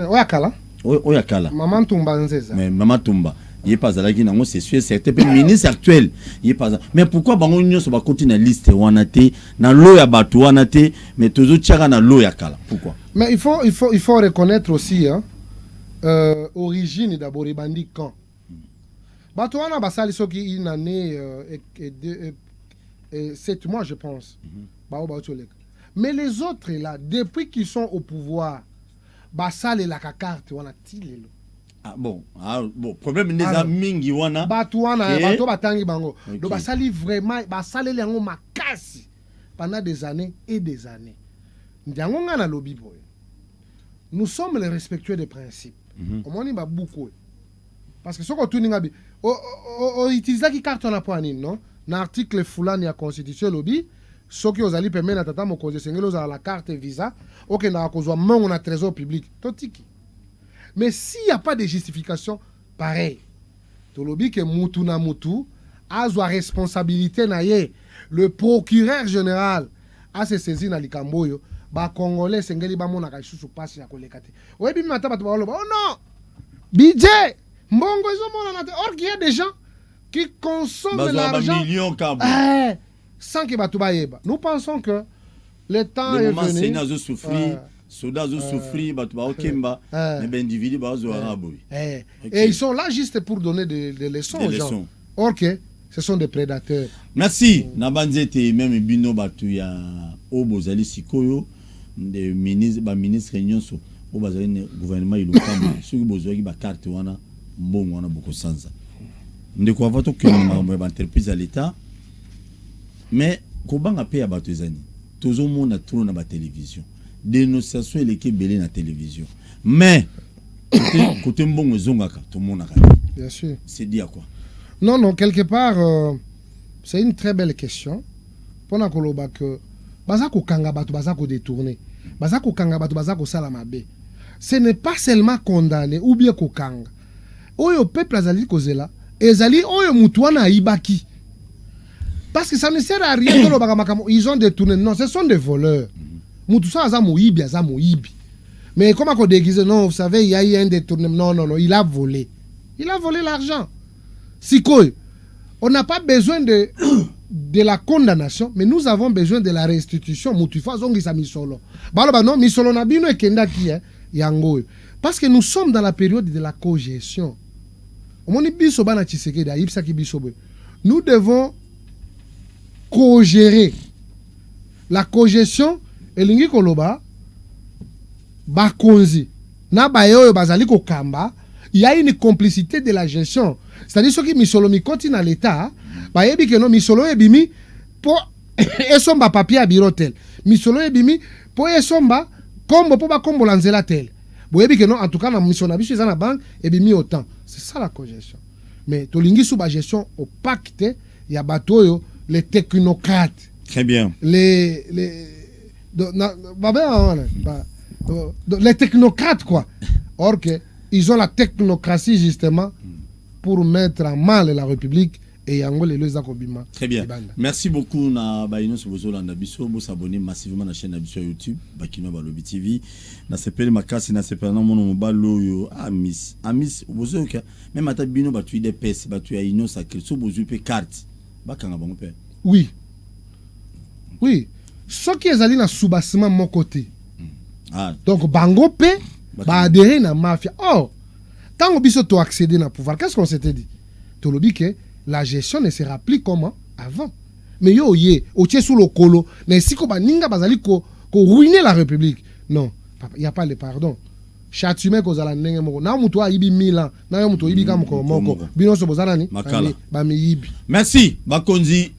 Oyakala. Oyakala. Maman Tumba Nzeza. Mais Maman Tumba. Il est pas à la Guinée, c'est sûr, c'est le ministre actuel. Il est pas. Mais pourquoi Bango Union se va continuer la liste Wanate, na loya batu Wanate, mais toujours tchara na loya kala. Pourquoi? Mais il faut reconnaître aussi origine d'abord bandi quand. Batu wana basali soki une année et 7 mois je pense. Mais les autres là, depuis qu'ils sont au pouvoir, basale la carte wana tilelo. Ah bon, problème des mingi wana. Batu wana, batu batangi bango. Donc basali vraiment, basale yango makasi pendant des années et des années. Ndiango ngana lobi boy. Nous sommes les respectueux des principes. Omoni ba beaucoup. Parce que ce qu'on tourne ngabi, o utiliser qui carte na poani non? Na article fulani ya constitution lobby. Ce qui aux alliés permet à tata mon cause sengelo à la carte visa ok na kozwa mongo na trésor public totiki. Mais s'il n'y a pas de justification pareil to lobby que mutu na mutu a zwa responsabilité na ye le procureur général a se saisi na likamboyo ba congolais sengeli ba mona ka susu passe ya kolekate oyebi mata bato ba oh non budget mbongo zo mona na or qu'il y a des gens qui consomment l'argent sans que Batouba yeba. Nous pensons que le temps est venu. Le moment souffrir, soldats souffrir, Batouba okemba, mais individus bazo araboui. Et ils sont là juste pour donner des leçons aux gens. Or que ce sont des prédateurs. Merci. Nabanzete même bino Batouya Obozali Sikoyo, des ministres, ministre réunion so Obazali gouvernement ilokamba. Ceux qui besoin ba carte wana mbongo wana beaucoup sans. Ndeko avato que ma entreprise à l'état. Mais comment appeler à Batuzani? Tout le monde a tourné dans la télévision. Dénonciation et l'équipe belé dans la télévision. Mais côté bon zongaka, tout le monde a regardé. Bien sûr. C'est dit à quoi? Non, quelque part, c'est une très belle question. Pendant que l'on que bazako kanga batu bazako détourné, bazako kanga batu bazako salamabe. Ce n'est pas seulement condamné ou bien kokanga. Oyo peuple azali kozela, ezali oyo mutuana ibaki. Parce que ça ne sert à rien que ils ont détourné. Non, ce sont des voleurs. Mais comment on déguise? Non, vous savez, il y a eu un détournement. Non, il a volé. Il a volé l'argent. Si quoi? On n'a pas besoin de la condamnation, mais nous avons besoin de la restitution. Parce que nous sommes dans la période de la cogestion. Nous devons co-gérer la cogestion elingi koloba bakonzi na bayo bazali ko kamba. Il y a une complicité de la gestion, c'est-à-dire ceux qui misolo mikoti na l'état bayebi que non misolo ebimi pour esomba papier à birotel misolo ebimi pour esomba kombo pour ba kombo lanzela tel boyebi que non en tout cas na misona biso za na banque ebimi autant. C'est ça la cogestion. Mais tolingi sous ba gestion au pacte ya batoyo les technocrates. Très bien. Les technocrates, quoi. Or que ils ont la technocratie, justement, pour mettre en mal la République et Yango les Zakobima. Très bien. Merci beaucoup. Na Baïno Sobozola Nabiso, vous abonnez massivement à la chaîne Nabiso YouTube, Bakino Balobi TV. Na sepeli makasi na sepeli na mono mobalo yo Amis. Amis Bozoka. Même à Tabino batu des pes, batu ya ino sacré, so bozu pe carte. bakanga bango pe. Oui. Oui. Ce qui est allé dans sous-bassement mon côté. Ah. Donc bango pe ba adhérer na mafia. Oh. Quand on biso to accéder na pouvoir, qu'est-ce qu'on s'était dit? To lo dit que la gestion ne sera plus comme avant. Mais yo yé, o tché sous le colo, mais si ko ba ninga bazali ko ruiner la République. Non, il y a pas de pardon. Chatume ko zala ndenge moko. Na muto ayibi 1000 ans, na yo muto yibi ka moko moko. Bino so bozana ni ba mi yibi. Merci. Bakonzi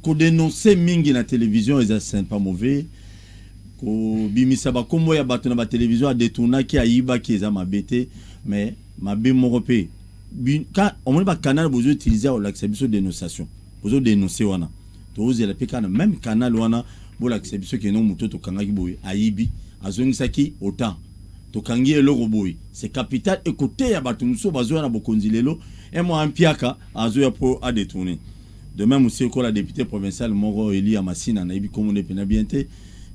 ko dénoncer mingi na télévision et ça c'est pas mauvais. Ko bimisa ba kombo ya bato na ba télévision a détourna ki ayiba ki eza mabete mais mabe moko pe. Quand on m'a canal vous utilisez l'accès dénonciation. Vous dénoncer wana. To vous la pe même canal wana pour l'accès que non muto to kanga ki boy ayibi azongisaki autant. Tokangi eloko boy c'est capital écouter ya bato muso bazo na bokonzi lelo et moi ampiaka azo ya po a détourner. De même aussi ko la députée provinciale Moro Eli Amasina na ibi komone pena bienté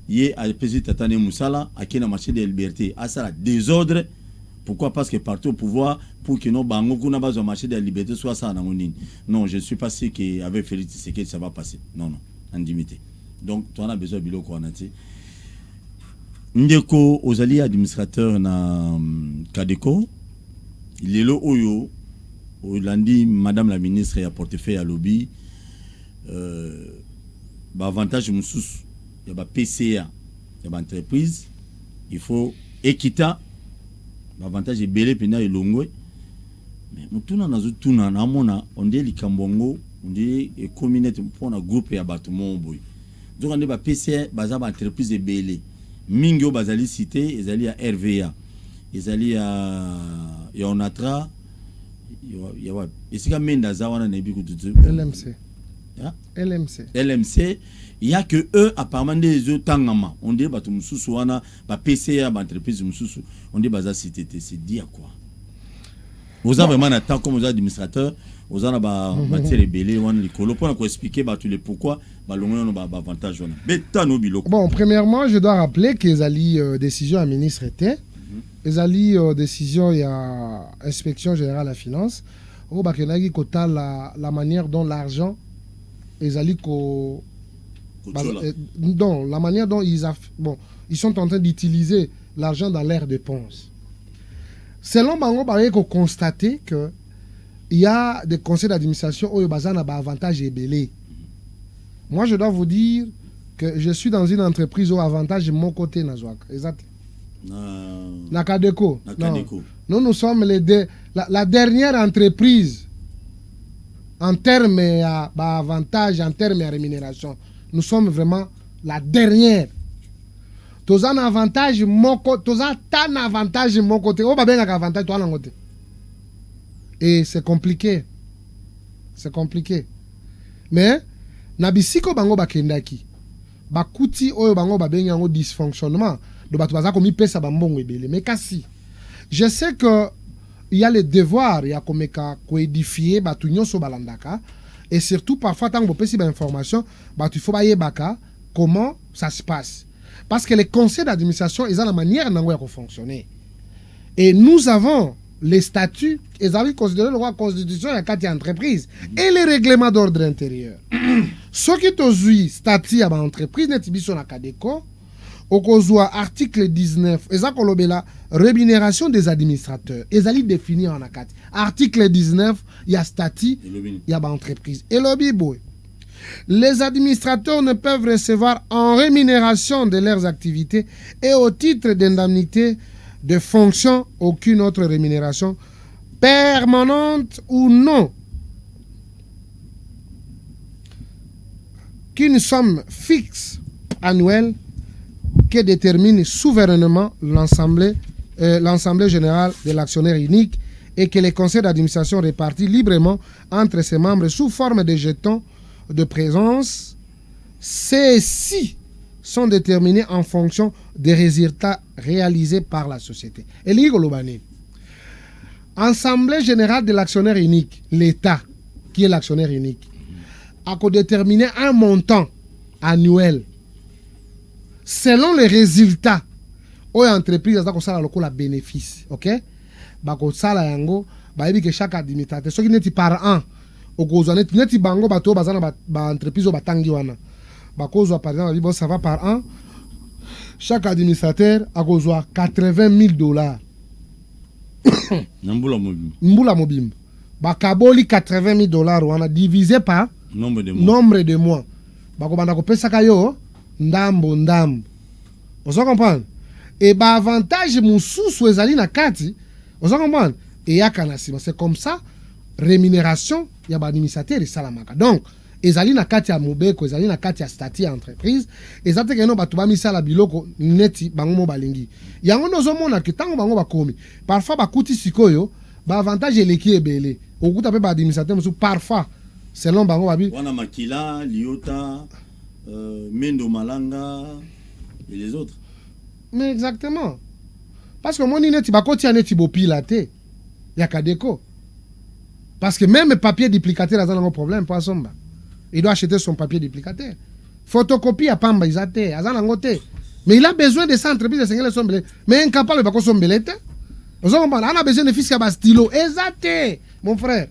yé a pesi tatane musala akina marché de liberté à ça désordre. Pourquoi? Parce que partout au pouvoir pour que nos bango kuna bazo marché de la liberté soit ça na monine. Non, je suis pas sûr qu'avec Félix Tshisekedi ça va passer. Non, en limité. Donc tu en as besoin biloko anati. Ndeko ozali administrateur na Kadeko lelo oyo olandi madame la ministre ya portefeuille à lobby ba avantage mususu ya ba PCA ya ba entreprise il faut équita ba avantage belé pena elongwe mais mutuna nazo tuna na mona onde likambongo onde e communauté pona groupe ya bato momboy donc on ba PCA baza ba entreprise belé mingo bazali cité ezali à RVA ezali à Onatra ya wa esika menda za wana na biku tutu LMC LMC il y a que eux apparemment des autres tangama on dit bato mususu wana ba PCA ba entreprise mususu on dit baza cité c'est dit à quoi vous avez vraiment un temps comme administrateur vous en ba matière rebelle wana likolo pour nous expliquer ba tous les pourquoi ba longono ba avantage wana beta no biloko. Bon, premièrement je dois rappeler que ezali décision à ministre était ezali décision il y a inspection générale à la finance au bakenagi kota la manière dont l'argent ezali ko donc la manière dont ils sont en train d'utiliser l'argent dans l'aire de dépenses. Selon bango baye ko constater que il y a des conseils d'administration où bazana ba avantage ebelé. Moi je dois vous dire que je suis dans une entreprise où avantage de mon côté nazwak. Exact. Na Kadeko. Nous sommes la dernière entreprise en termes d'avantage, en termes de rémunération. Nous sommes vraiment la dernière. Tous un avantage mon côté, tous un avantage de mon côté. Oh bah bien un avantage toi en côté. Et c'est compliqué. C'est compliqué. Mais nabisiko bango bakendaki. Bakuti oyo bango ba benga ngo dysfonctionnement. De bato baza komi pesa bambongo ebele. Mais kasi je sais que il y a le devoir ya komeka koédifier bato nyonso balandaka et surtout parfois tant que pesi ba information bato il faut ba yebaka comment ça se passe parce que les conseils d'administration ils ont la manière nango ya fonctionner et nous avons les statuts ils avaient considéré le droit constitution ya kati entreprise et les règlements d'ordre intérieur ce qui tozui statut ya ba entreprise neti biso na Kadeko okozwa article 19 eza kolobela rémunération des administrateurs ezali défini en akati article 19 il y a statut il y a ba entreprise et lobby boy les administrateurs ne peuvent recevoir en rémunération de leurs activités et au titre d'indemnité de fonction aucune autre rémunération permanente ou non qu'une somme fixe annuelle que détermine souverainement l'Assemblée générale de l'actionnaire unique et que les conseils d'administration répartis librement entre ses membres sous forme de jetons de présence, ceux-ci sont déterminés en fonction des résultats réalisés par la société. Et l'Igolobani, Assemblée générale de l'actionnaire unique, l'État, qui est l'actionnaire unique, a déterminé un montant annuel selon les résultats aux entreprises qui ont bénéfice. Ok? Bakosala yango, baebi que chaque administrateur, ce qui n'est pas par an, okozwa neti bango bato bazana ba entreprise batangi wana bakozwa par exemple bon ça va par an chaque administrateur akozwa $80,000 mbula mobimba bakaboli $80,000 wana divisé par nombre de mois bakobanda kopesaka yo ndambo ozo comprendre et ba avantage mususu ezali na kati ozo comprendre et yakana sima c'est comme ça rémunération ya ba administrateur esalamaka donc ezali na kati ya mobeko ezali na kati ya statut ya entreprise ezate keno bato bamisala biloko neti bango mo balingi yango nozomona ke tango bango bakomi parfois bakuti sikoyo ba avantage eleki ebele okuta pe ba administrateur musu parfois selon bango babi wana makila liota Mendo Malanga et les autres. Mais exactement. Parce que mon ineti bakoti aneti bopila te ya kadeko. Parce que même papier duplicateur a un problème pour Asomba. Il doit acheter son papier duplicateur. Photocopie à Pamba Izate, Azan Angote. Mais il a besoin de ça entreprise de Sengel Sombele. Mais incapable de bako sombelete. On a besoin de fisc à stylo. Exacte, mon frère.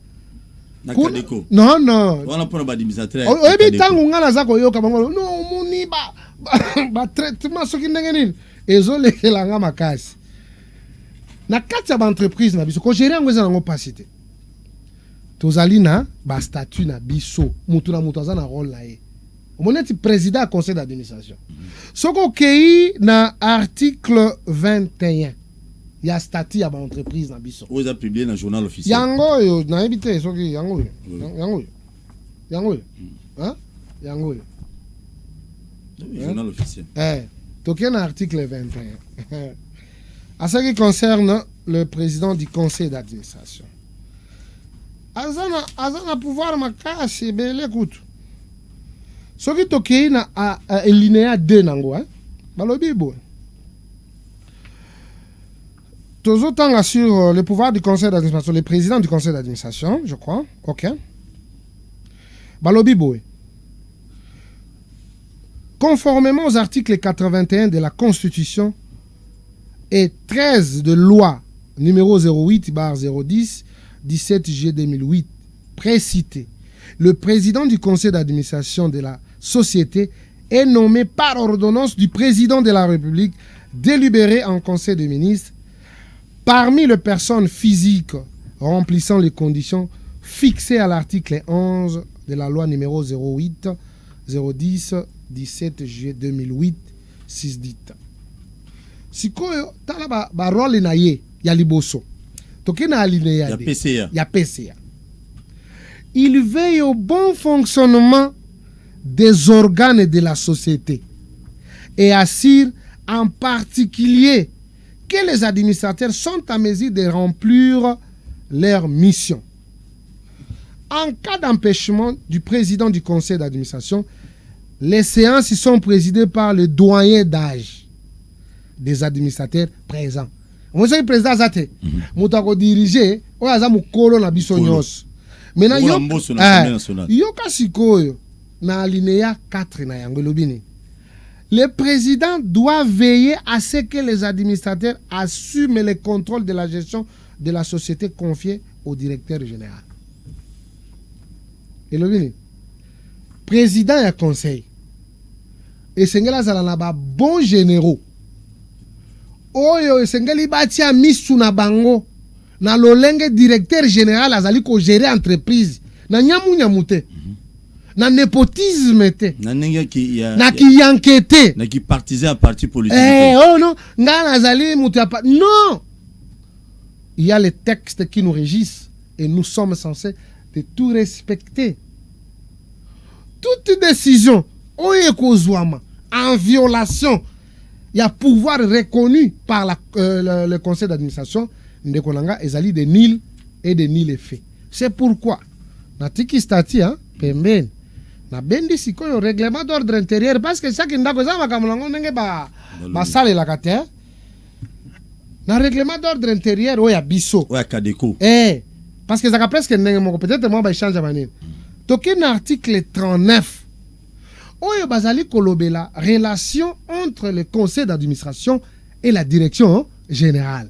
Non, non. On a pour un administrateur. Oh, et bien, tant qu'on a la zako yo kabango. Non, moni ba traitement ce qui n'est et zo le kelanga makasi. Na kati ya entreprise na biso ko gérer ngweza na ngopacité. Tozali na ba statut na biso, mutu na mutu azana rôle na ye. Omoneti président du conseil d'administration. Soko kei na article 21. Il y a statut à l'entreprise dans biso. Vous avez publié dans le journal officiel. Yango yo na évité soki yango yo. Hein? Yango yo. Le journal officiel. Token article 21. À ce qui concerne le président du conseil d'administration. Azana pouvoir makasi bele écoute. Soki token na alinéa 2 nango hein. Balobi bo. Tozotanga sur le pouvoir du conseil d'administration, le président du conseil d'administration, je crois. OK. Balobi boy. Conformément aux articles 81 de la Constitution et 13 de loi numéro 08/010 17 juillet 2008 précité, le président du conseil d'administration de la société est nommé par ordonnance du président de la République délibérée en conseil des ministres parmi les personnes physiques remplissant les conditions fixées à l'article 11 de la loi numéro 08/010 17 juillet 2008 6 dite. Sikoyo tala ba rôle na ye ya liboso. Tokena alinéa ya PCA. Ya PCA. Il veille au bon fonctionnement des organes de la société et assure en particulier que les administrateurs sont à mesure de remplir leur mission. En cas d'empêchement du président du conseil d'administration, les séances sont présidées par le doyen d'âge des administrateurs présents. Moi, je suis président Zate. Je dirigé, on a un kolo na biso nyos. Maintenant, yo kasikoyo na alinéa 4 na yango lobini. Le président doit veiller à ce que les administrateurs assument le contrôle de la gestion de la société confiée au directeur général. Et le président et conseil. Et Sengela Zalanaba, bon généraux. Oyo Sengeli Batia Misuna Bango. Na lolenge directeur général azali ko gérer entreprise. Na nyamu nyamute. Na népotisme te. Na ki yankete. Na ki partisan parti politique. Oh non, nga nazali mutu apa. Non. Il y a les textes qui nous régissent et nous sommes censés de tout respecter. Toute décision en violation, il y a pouvoir reconnu par le conseil d'administration ndekonanga ezali de nil et de nil effet. C'est pourquoi natiki stati pembeni na bendi sikoyo règlement d'ordre intérieur parce que chaque ndako za makamlango ndenge ba sale la kate na règlement d'ordre intérieur oya biso oya kadeko parce que ça presque ndenge moko peut-être moi ba change manene toki na article 39 oyo bazali kolobela relation entre le conseil d'administration et la direction générale.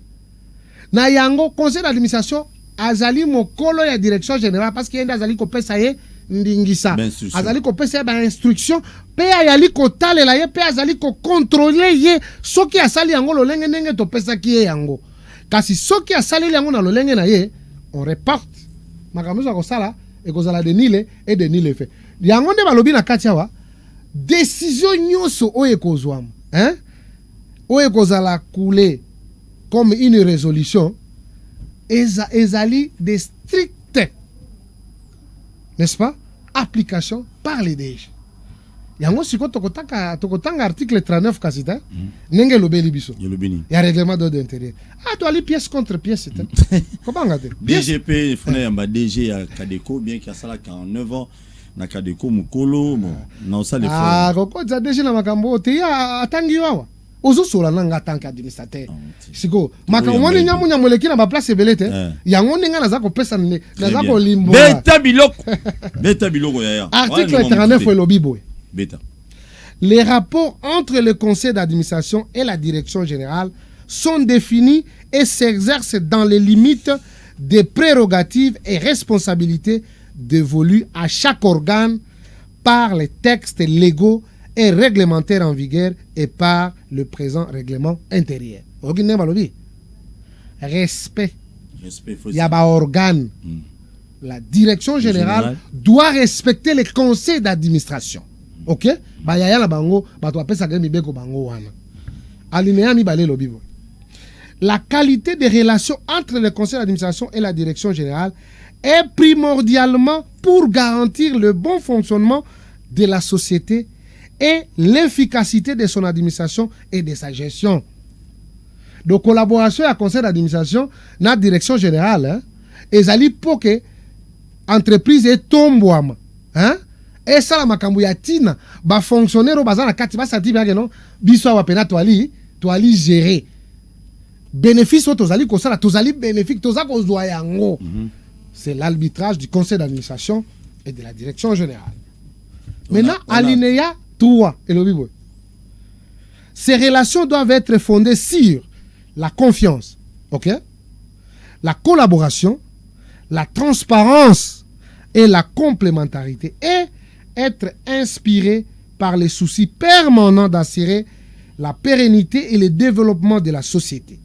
Na yango conseil d'administration azali mokolo ya direction générale parce que azali kopesa ye ndingisa azali kopesa ba instruction pe ayali kotalela ye pe azali ko contrôler ye soki asali yango lolenge ndenge topesa ki ye yango kasi soki asali yango na lolenge na ye on reporte makambo za kosala e kozala de nile et de nile fait yango nde balobi na kati awa décision nyonso oyo ekozwama oyo ekozala coulé comme une résolution ezali de stricte, n'est-ce pas, application par les DG. Yango siko tokotanga article 39 kasita nenge lobeli biso. Ya règlement d'ordre intérieur. Ah toi ali pièce contre pièce comment ngate? DGP fona yamba DG ya Kadeko bien qu'il y a ça là 49 ans na Kadeko mukolo bon na osale fo. Ah koko za DG na makambo te ya atangi wawa. Ozo sola nanga tant qu'administrateur siko makamoni nyamu nyamoleki na ba place ebelete yango ninga naza ko pesa naza ko limbo beta biloko ya article 39 elobi boy beta les rapports entre le conseil d'administration et la direction générale sont définis et s'exercent dans les limites des prérogatives et responsabilités dévolues à chaque organe par les textes légaux et réglementaire en vigueur et par le présent règlement intérieur. Respect. Il y a un organe. La direction générale doit respecter les conseils d'administration. Ok? La qualité des relations entre le conseil d'administration et la direction générale est primordialement pour garantir le bon fonctionnement de la société et l'efficacité de son administration et de sa gestion. De collaboration à conseil d'administration, la direction générale, ezali pour que entreprise et tombouama, et ça la makambu ya tina, ba fonctionnaire bazana kati ba sati bien non, biso wa pena toali gérer. Bénéfice tozali ko sala tozali bénéfique tozako zwa yango. C'est l'arbitrage du conseil d'administration et de la direction générale. Maintenant, alinéa 3. Ces relations doivent être fondées sur la confiance, ok, la collaboration, la transparence et la complémentarité et être inspirées par les soucis permanents d'assurer la pérennité et le développement de la société.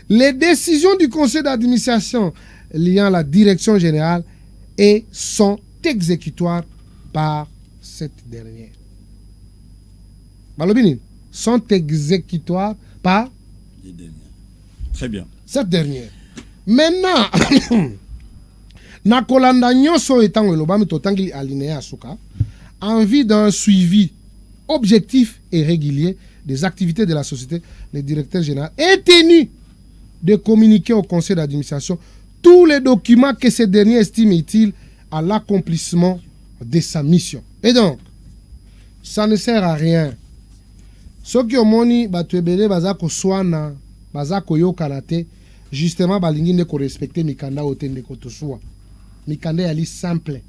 Les décisions du conseil d'administration liant la direction générale et sont exécutoires par cette dernière. Balobini sont exécutoires par les dernières. Très bien. Cette dernière. Maintenant, nakolanda nyoso etango elobami totangi alinéa suka en vue d'un suivi objectif et régulier des activités de la société, le directeur général est tenu de communiquer au conseil d'administration tous les documents que ce dernier estime utiles à l'accomplissement de sa mission. Et donc, ça ne sert à rien. Ce qui ont moni batwebele bazako swana bazako yokanate justement balingi ne ko respecter mikanda otende ko toswa. Mikanda yali simple.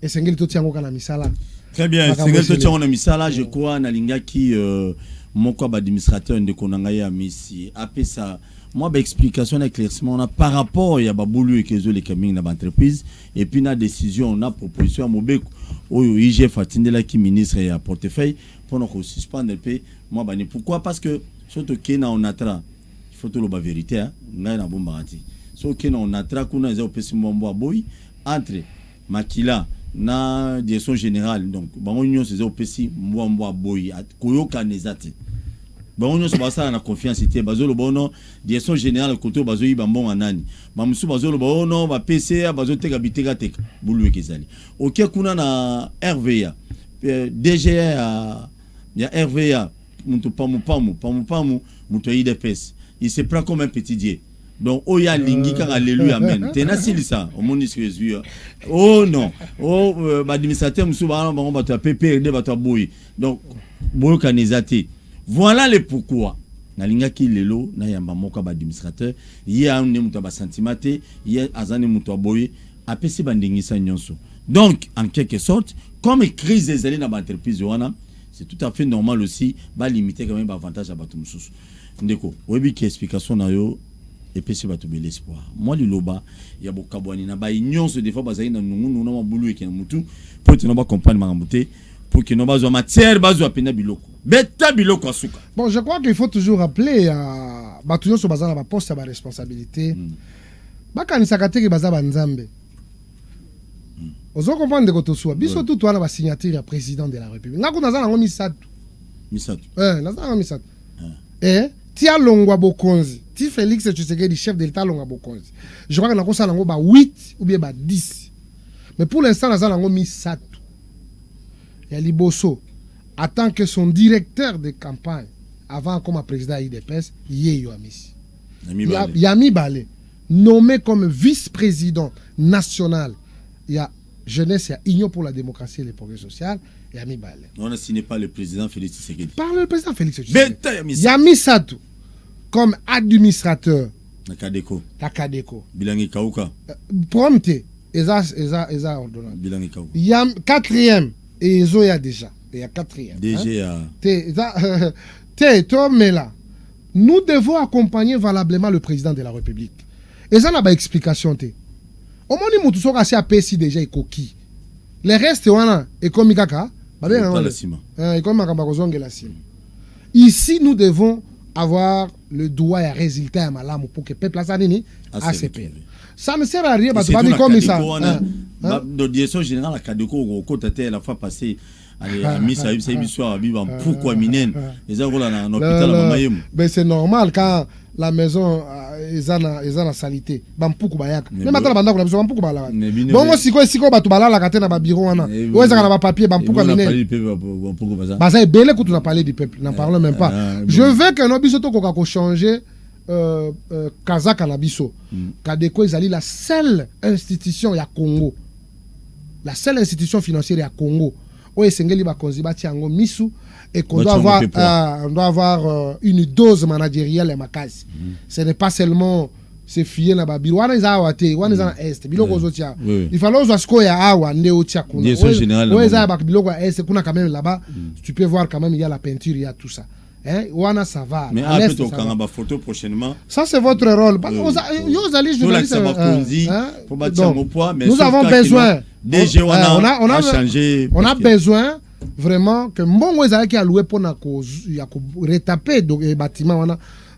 Et sengeli to tiango kana misala. Très bien, sengeli to tiango na misala je crois na lingaki moko ba administrateur ndeko nanga ya misi apesa moi ba explication éclaircissement on a par rapport ya babulu ekezo le coming na entreprise et puis na décision on a proposition à Mobeko oyo IGF atindela ki ministre ya portefeuille pour nous suspendre pe moi ba pourquoi parce que surtout que na on atra il faut tout la vérité hein ngai na bombarati so que na on atra kuna za opesi mbombo boy entre makila na direction générale donc bango union ces opesi mbombo boy koyoka nezati bango nyonso basala na confiance te bazolo bono direction générale côté bazo yi bambonga nani bamusu bazolo bono ba PCA bazo teka biteka teka bulu ekezali OK kuna na RVA DGA ya RVA muntu pamu muntu IDPS il se prend comme un petit dieu donc oya lingi ka alléluia amen tena silisa au monde Jésus oh non oh ba administrateur musu ba bango ba to PPRD ba to boyi donc boyo kanezate. Voilà le pourquoi. Nalinga ki lelo na yamba moka ba administrateur ya ne muto ba sentimate ya azane muto boye apesi bandingisa nyonso. Donc en quelque sorte comme crise des années dans l'entreprise wana c'est tout à fait normal aussi ba limiter quand même avantage à bato mususu. Ndeko webi ki explication na yo et puis c'est pas tout bel espoir. Moi le loba il y a beaucoup kabwani na ba nyonso des fois bazali na nungu na mabulu et mutu pour que nous comprendre makamute pour que nous bazo matière bazo apena biloko. Beta biloko asuka. Bon, je crois qu'il faut toujours rappeler à Batuyo sur bazana ba poste ba responsabilité. Bakanisa kateki bazaba nzambe. Ozo comprendre de kotosua. Biso tout wana ba signature ya président de la République. Ngako nazana ngo misatu. Misatu. Nazana ngo misatu. Tia longwa bokonzi. Ti Félix Tshisekedi chef de l'État longwa bokonzi. Je crois que nako sala ngo ba 8 ou bien ba 10. Mais pour l'instant nazana ngo misatu. Ya liboso en tant que son directeur de campagne avant comme président IDPS, Yeyo Amisi. Yami Balé, nommé comme vice-président national, il y a jeunesse, il y a Union pour la démocratie et le progrès social, Yami Balé. On a signé par le président Félix Tshisekedi. Par le président Félix Tshisekedi. Yami Satou, comme administrateur. La Kadeko. Bilangi Kauka. Prompté, Eza ordonnance. Bilangi Kauka. Yam quatrième, et Ezo ya déjà. Il y a quatrième. DG nous devons accompagner valablement le président de la République. Et ça n'a pas d'explication. Au moins, nous sommes assez apaisis déjà et coquilles. Les restes, et comme Mikaka, ici, nous devons avoir le droit à résultat à Malam pour que le peuple ACP. Ça ne sert à rien parce que comme ça. Dans direction générale, la Kadeko, au côté, la fois passée. Mais c'est normal quand la maison est en salité. Même maintenant, bon, si quoi tu vas la catena ba bureau wana. Ouais, ça na papier ba pourquoi minen. Bah ça est belé que tu n'as parlé du peuple, n'en parlons même pas. Je veux que nos biso to ko changer Kazaka na biso. Kadeko ezali la seule institution ya Congo. La seule institution financière ya Congo. Et qu'on doit avoir une dose managériale ce n'est pas seulement se fier na babi wana za awate wana za est biloko zotia il fallait ozo sko ya awa ndeo tia kuna ouais za bak biloko est kuna quand même là-bas tu peux voir quand même il y a la peinture il y a tout ça wana ça va mais après tu auras une photo prochainement ça c'est votre rôle vous allez journaliste nous avons besoin DG on a changé on a besoin vraiment que mbongo ezala ki alloué pour na ko retaper les bâtiments en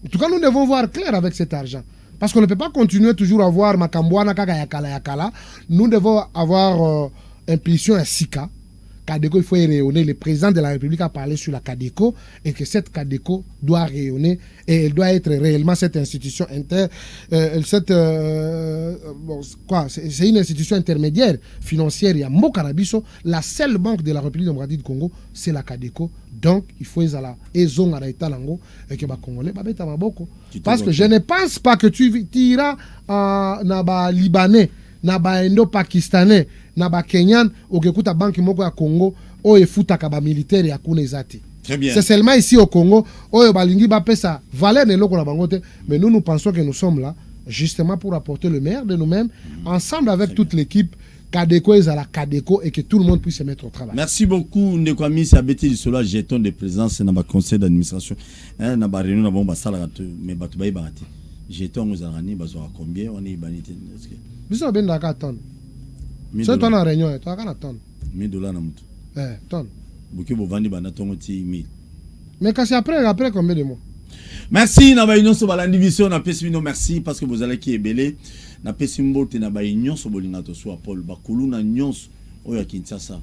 tout cas nous devons voir clair avec cet argent parce qu'on ne peut pas continuer toujours à voir makambwana kaka yakala nous devons avoir impulsion à Sika Kadeko, il faut rayonner. Le président de la République a parlé sur la Kadeko et que cette Kadeko doit rayonner et elle doit être réellement cette institution c'est une institution intermédiaire financière. Il y a Mokarabiso, la seule banque de la République démocratique du Congo, c'est la Kadeko. Donc, il faut et que les Congolais parce que je ne pense pas que tu iras en Libanais. Naba Indo-Pakistanais, naba Kenyan, ou que la banque moko à Congo, ou e foutaka ba militaire ya kunezati. Très bien. C'est seulement ici au Congo, ou e balingi ba pesa valeur ne loko na bangote, mais nous pensons que nous sommes là justement pour apporter le meilleur de nous-mêmes, ensemble avec toute l'équipe. Kadeko est à la Kadeko et que tout le monde puisse se mettre au travail. Merci beaucoup. Ndekwami Sabeti du Solo, jeton de présence dans le conseil d'administration. Dans la réunion, on va faire mais batubaï barati. Jeton nous a rani, bazo à combien on est banité. Biso ben daka tonne. C'est toi en réunion, toi kana tonne. $1000 na mutu. Tonne. Buki bo vandi bana tongo ti 1000. Mais quand c'est après combien de mois? Merci na ba union so balandi biso na pesi no merci parce que vous allez qui est belé. Na pesi mbote na ba union so bolinga to so Paul bakulu na nyonso oya Kinshasa.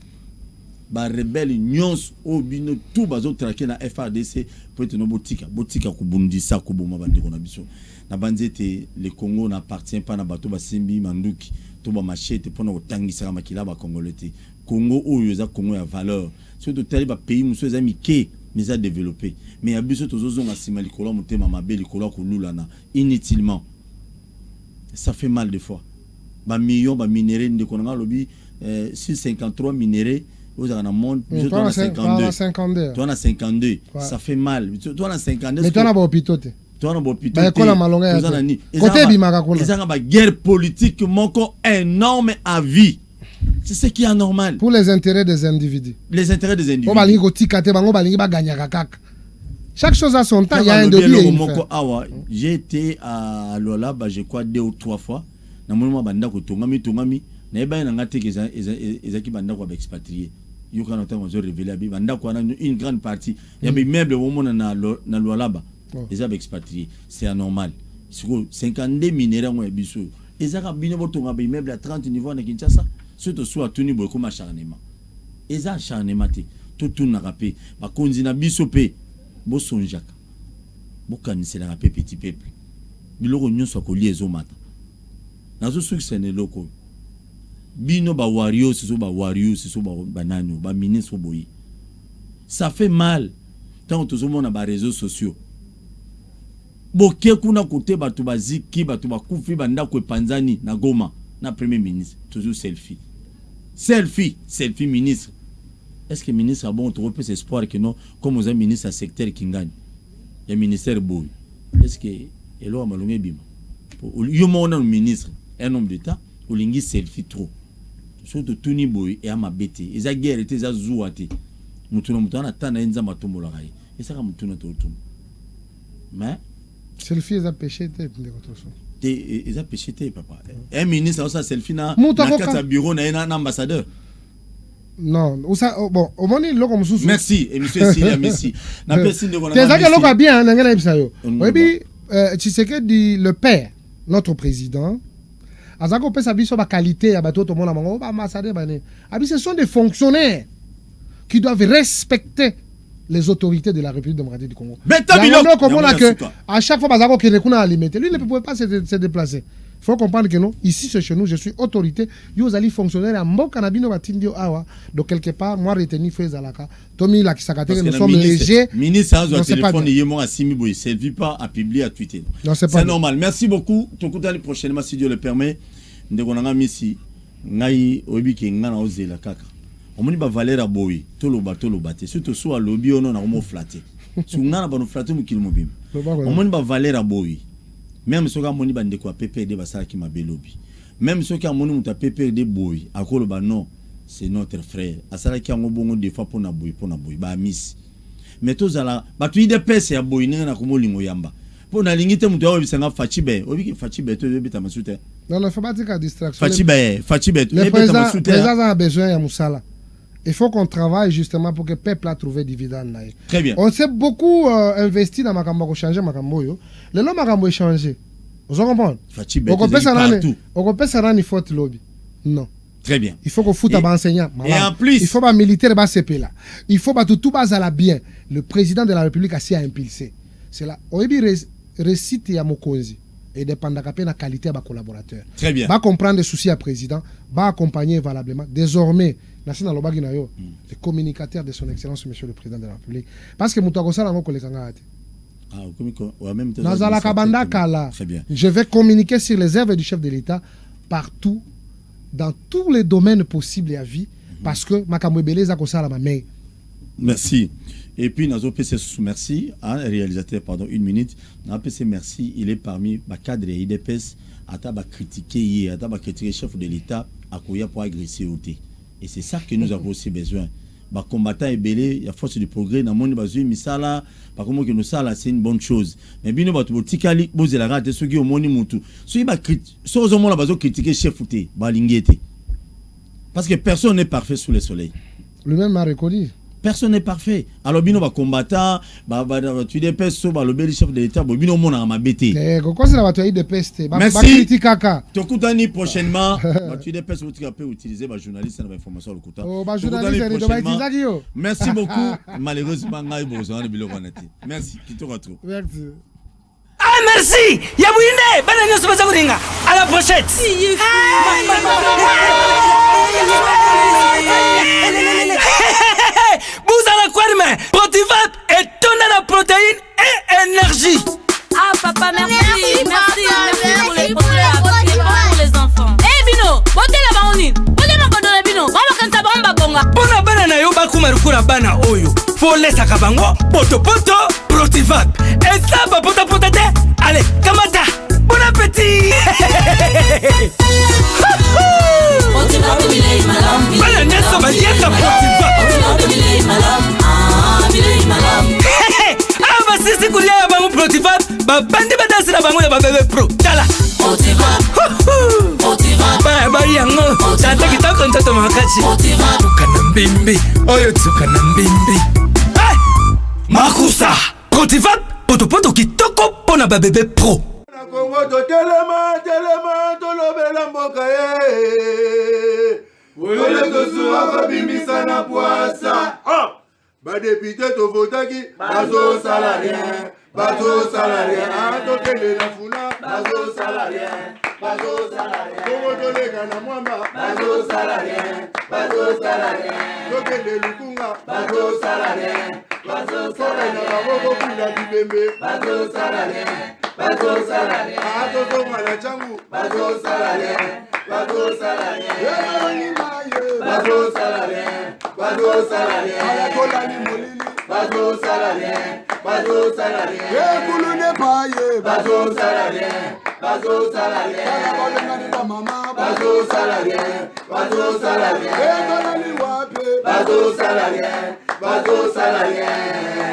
Ba rebelle nyonso o bino tout bazo traquer na FARDC pour être no botika kubundisa kuboma bandeko na biso. Na banzete le Congo n'appartient pas na bato basimbi manduki to ba machete pona otangisa makila ba congolais. Congo oyo za Congo ya valeur. Surtout tali ba pays muso za mike mais à développer. Mais ya biso tozozo na sima likolo mutema mabe likolo ko lulana inutilement. Ça fait mal des fois. Ba millions ba minéraux de konanga lobi 653 minéraux vous avez un monde, toi on a 52. Toi on a 52. Ça fait mal. Toi on a 52. Mais toi on a hôpital. Toi on a hôpital. Côté bimaka kola. Ils ont une guerre politique moko énorme à vie. C'est ce qui est anormal. Pour les intérêts des individus. Les intérêts des individus. On balingi ko tikate bango balingi ba gagner kaka. Chaque chose a son temps. Il y a un début et une fin. J'ai été à Lualaba, je crois, 2 ou 3 fois. Na moment banda ko tongami. Na eba na ngate ke ezaki banda ko expatrié. Yo kana ta mazo révéler abi banda ko na une grande partie. Il y a des meubles au moment na Lualaba. Les a expatriés. C'est anormal. Sur 52 minéraux mo biso. Ezaka bino botonga ba immeuble à 30 niveaux na Kinshasa. Surtout soit tuni boy comme acharnement. Eza acharnement te. Tout na rapé. Ba konzi na biso pe. Bo sonjaka. Bo kanisela rapé petit peuple. Biloko nyonso ko liezo mata. Nazo succès ne loko. Bino ba wario so ba banano ba ministre boyi. Ça fait mal tant que tout le monde a ba réseaux sociaux. Boke kuna kote batu baziki batu bakufi banda ko panzani na Goma na premier ministre toujours selfie ministre. Est-ce que ministre a bon trop peu espoir que non comme aux ministres à secteur qui gagne le ministère boy. Est-ce que elo amalonge bima yo mona ministre un homme d'état olingi selfie trop surtout tuni boy et ama bete eza guerre te za zuate mutuna mutana tana enza matombo la gai esa ka mutuna to tum mais selfie est un péché de ils ont péché papa un ministre a ça selfie na kata bureau na un ambassadeur non bon au moment là comme sous merci et monsieur Silia merci na personne de c'est ça que l'on a bien na ngana bisa yo oui tu sais que dit le père notre président azako pesa biso ba qualité ya bato to mona mango ba ambassadeur bane abi ce sont des fonctionnaires qui doivent respecter les autorités de la République démocratique du Congo. À chaque fois, lui ne pouvait pas se déplacer. Il faut comprendre que non, ici c'est chez nous, je suis autorité. Vous allez fonctionner à Mokanabino Batindio Awa. Donc quelque part, moi retenu Fezalaka. Tomi la Kisakate, nous sommes légers. Ministre, un téléphone, il y a Assimi Boy, ça ne vit pas à publier, à tweeter. C'est normal. Merci beaucoup. Tout le temps, prochainement, si Dieu le permet, nous avons mis ici, Ngai Obi Ngana Ozela Kaka. On m'a dit que Valère a boy, toloba te. Surtout soit lobby on a vraiment flatté. Si on a pas nous flatté, on kill mobile. On m'a dit que Valère a boy. Même si on a moni bande quoi PPD basala qui m'a lobby. Même si on a moni muta PPD boy, à quoi le ba non, c'est notre frère. Asala qui a un bon des fois pour na boy, ba miss. Mais tous à la, ba tu ide pèse ya boy na komo lingo yamba. Pour na lingite muta wa bisanga fachibe, obi fachibe to de beta masute. Non, il faut pas dire qu'à distraction. Fachibe. Le président a besoin ya musala. Il faut qu'on travaille justement pour que le peuple a trouvé dividende. Très bien. On s'est beaucoup investi dans Makambo pour changer Makambo. Le nom Makambo est changé. Vous comprenez? On peut ça rendre faute lobby. Non. Très bien. Il faut qu'on foute à enseignant. Et en plus, il faut pas militaire bas CP là. Il faut pas tout bas à la bien. Le président de la République a si à impulser. C'est là. Oebi récite à Mokonzi et dépendant de la qualité de collaborateur. Très bien. Va comprendre les soucis à président, va accompagner valablement. Désormais, les communicateurs de son excellence, monsieur le président de la République. Parce que je vais communiquer sur les œuvres du chef de l'État partout, dans tous les domaines possibles et à vie, parce que merci. Et puis, nous merci, réalisateur, pardon, 1 minute. Nous avons merci, il est parmi les cadres et IDPS, à critiquer le chef de l'État, à quoi pour agresser au thé. Et c'est ça que nous avons aussi besoin. Les combattants et belé, il y a force du progrès, dans le monde, par contre, que nous ça c'est une bonne chose. Mais bien, nous avons critiqué la rate, ceux qui ont moni mutu. Ceux qui ont critiqué le chef de l'État, parce que personne n'est parfait sous le soleil. Lui-même m'a reconnu. Personne n'est parfait. Alors, bino va combattant, tu des pestes, le chef de l'État, bino mona ma bêté. Merci. Tokutani prochainement, tu des pestes, tu peux utiliser ma journaliste dans l'information au Kouta. Merci beaucoup. Malheureusement, merci. Qui te retrouve. Merci. Ah merci. Yabouine, banane soba zakuringa. À la prochaine. Bouzala Kouarme, Protivat et tonne la protéine et énergie. Ah papa, merci pour les pour les enfants. Eh Bino, bote la baonine, bote ma kodona Bino, baba kanta bamba bonga. Bona bana na yo bakuma rukura bana oyo. Faut laisser kabango, poto Protivat. Et ça va pota te. Allez, kamata. Bon appétit. Bana neso badieta Protivat. Ah, motivable babandi badansela bango ya babebe pro tala bari yango tata kitoko ntoto makasi tuka na mbimbi oyo tuka na mbimbi makusa motivable potopoto kitoko pona babebe pro na Kongo totelema tolobela mboka ye ole tosuwa kobimisa na poasa badepute tovotaki bazosala rien tokende na funa bazosala rien Kongo toleka na mwamba bazosala rien tokende lukunga bazosala rien na baboko kuna bibembe bazosala rien atozonga na changu bazosala rien alakolani molili bazosala rien ekulune paye bazosala rien balengani ba mama bazosala rien ekolani wape bazosala rien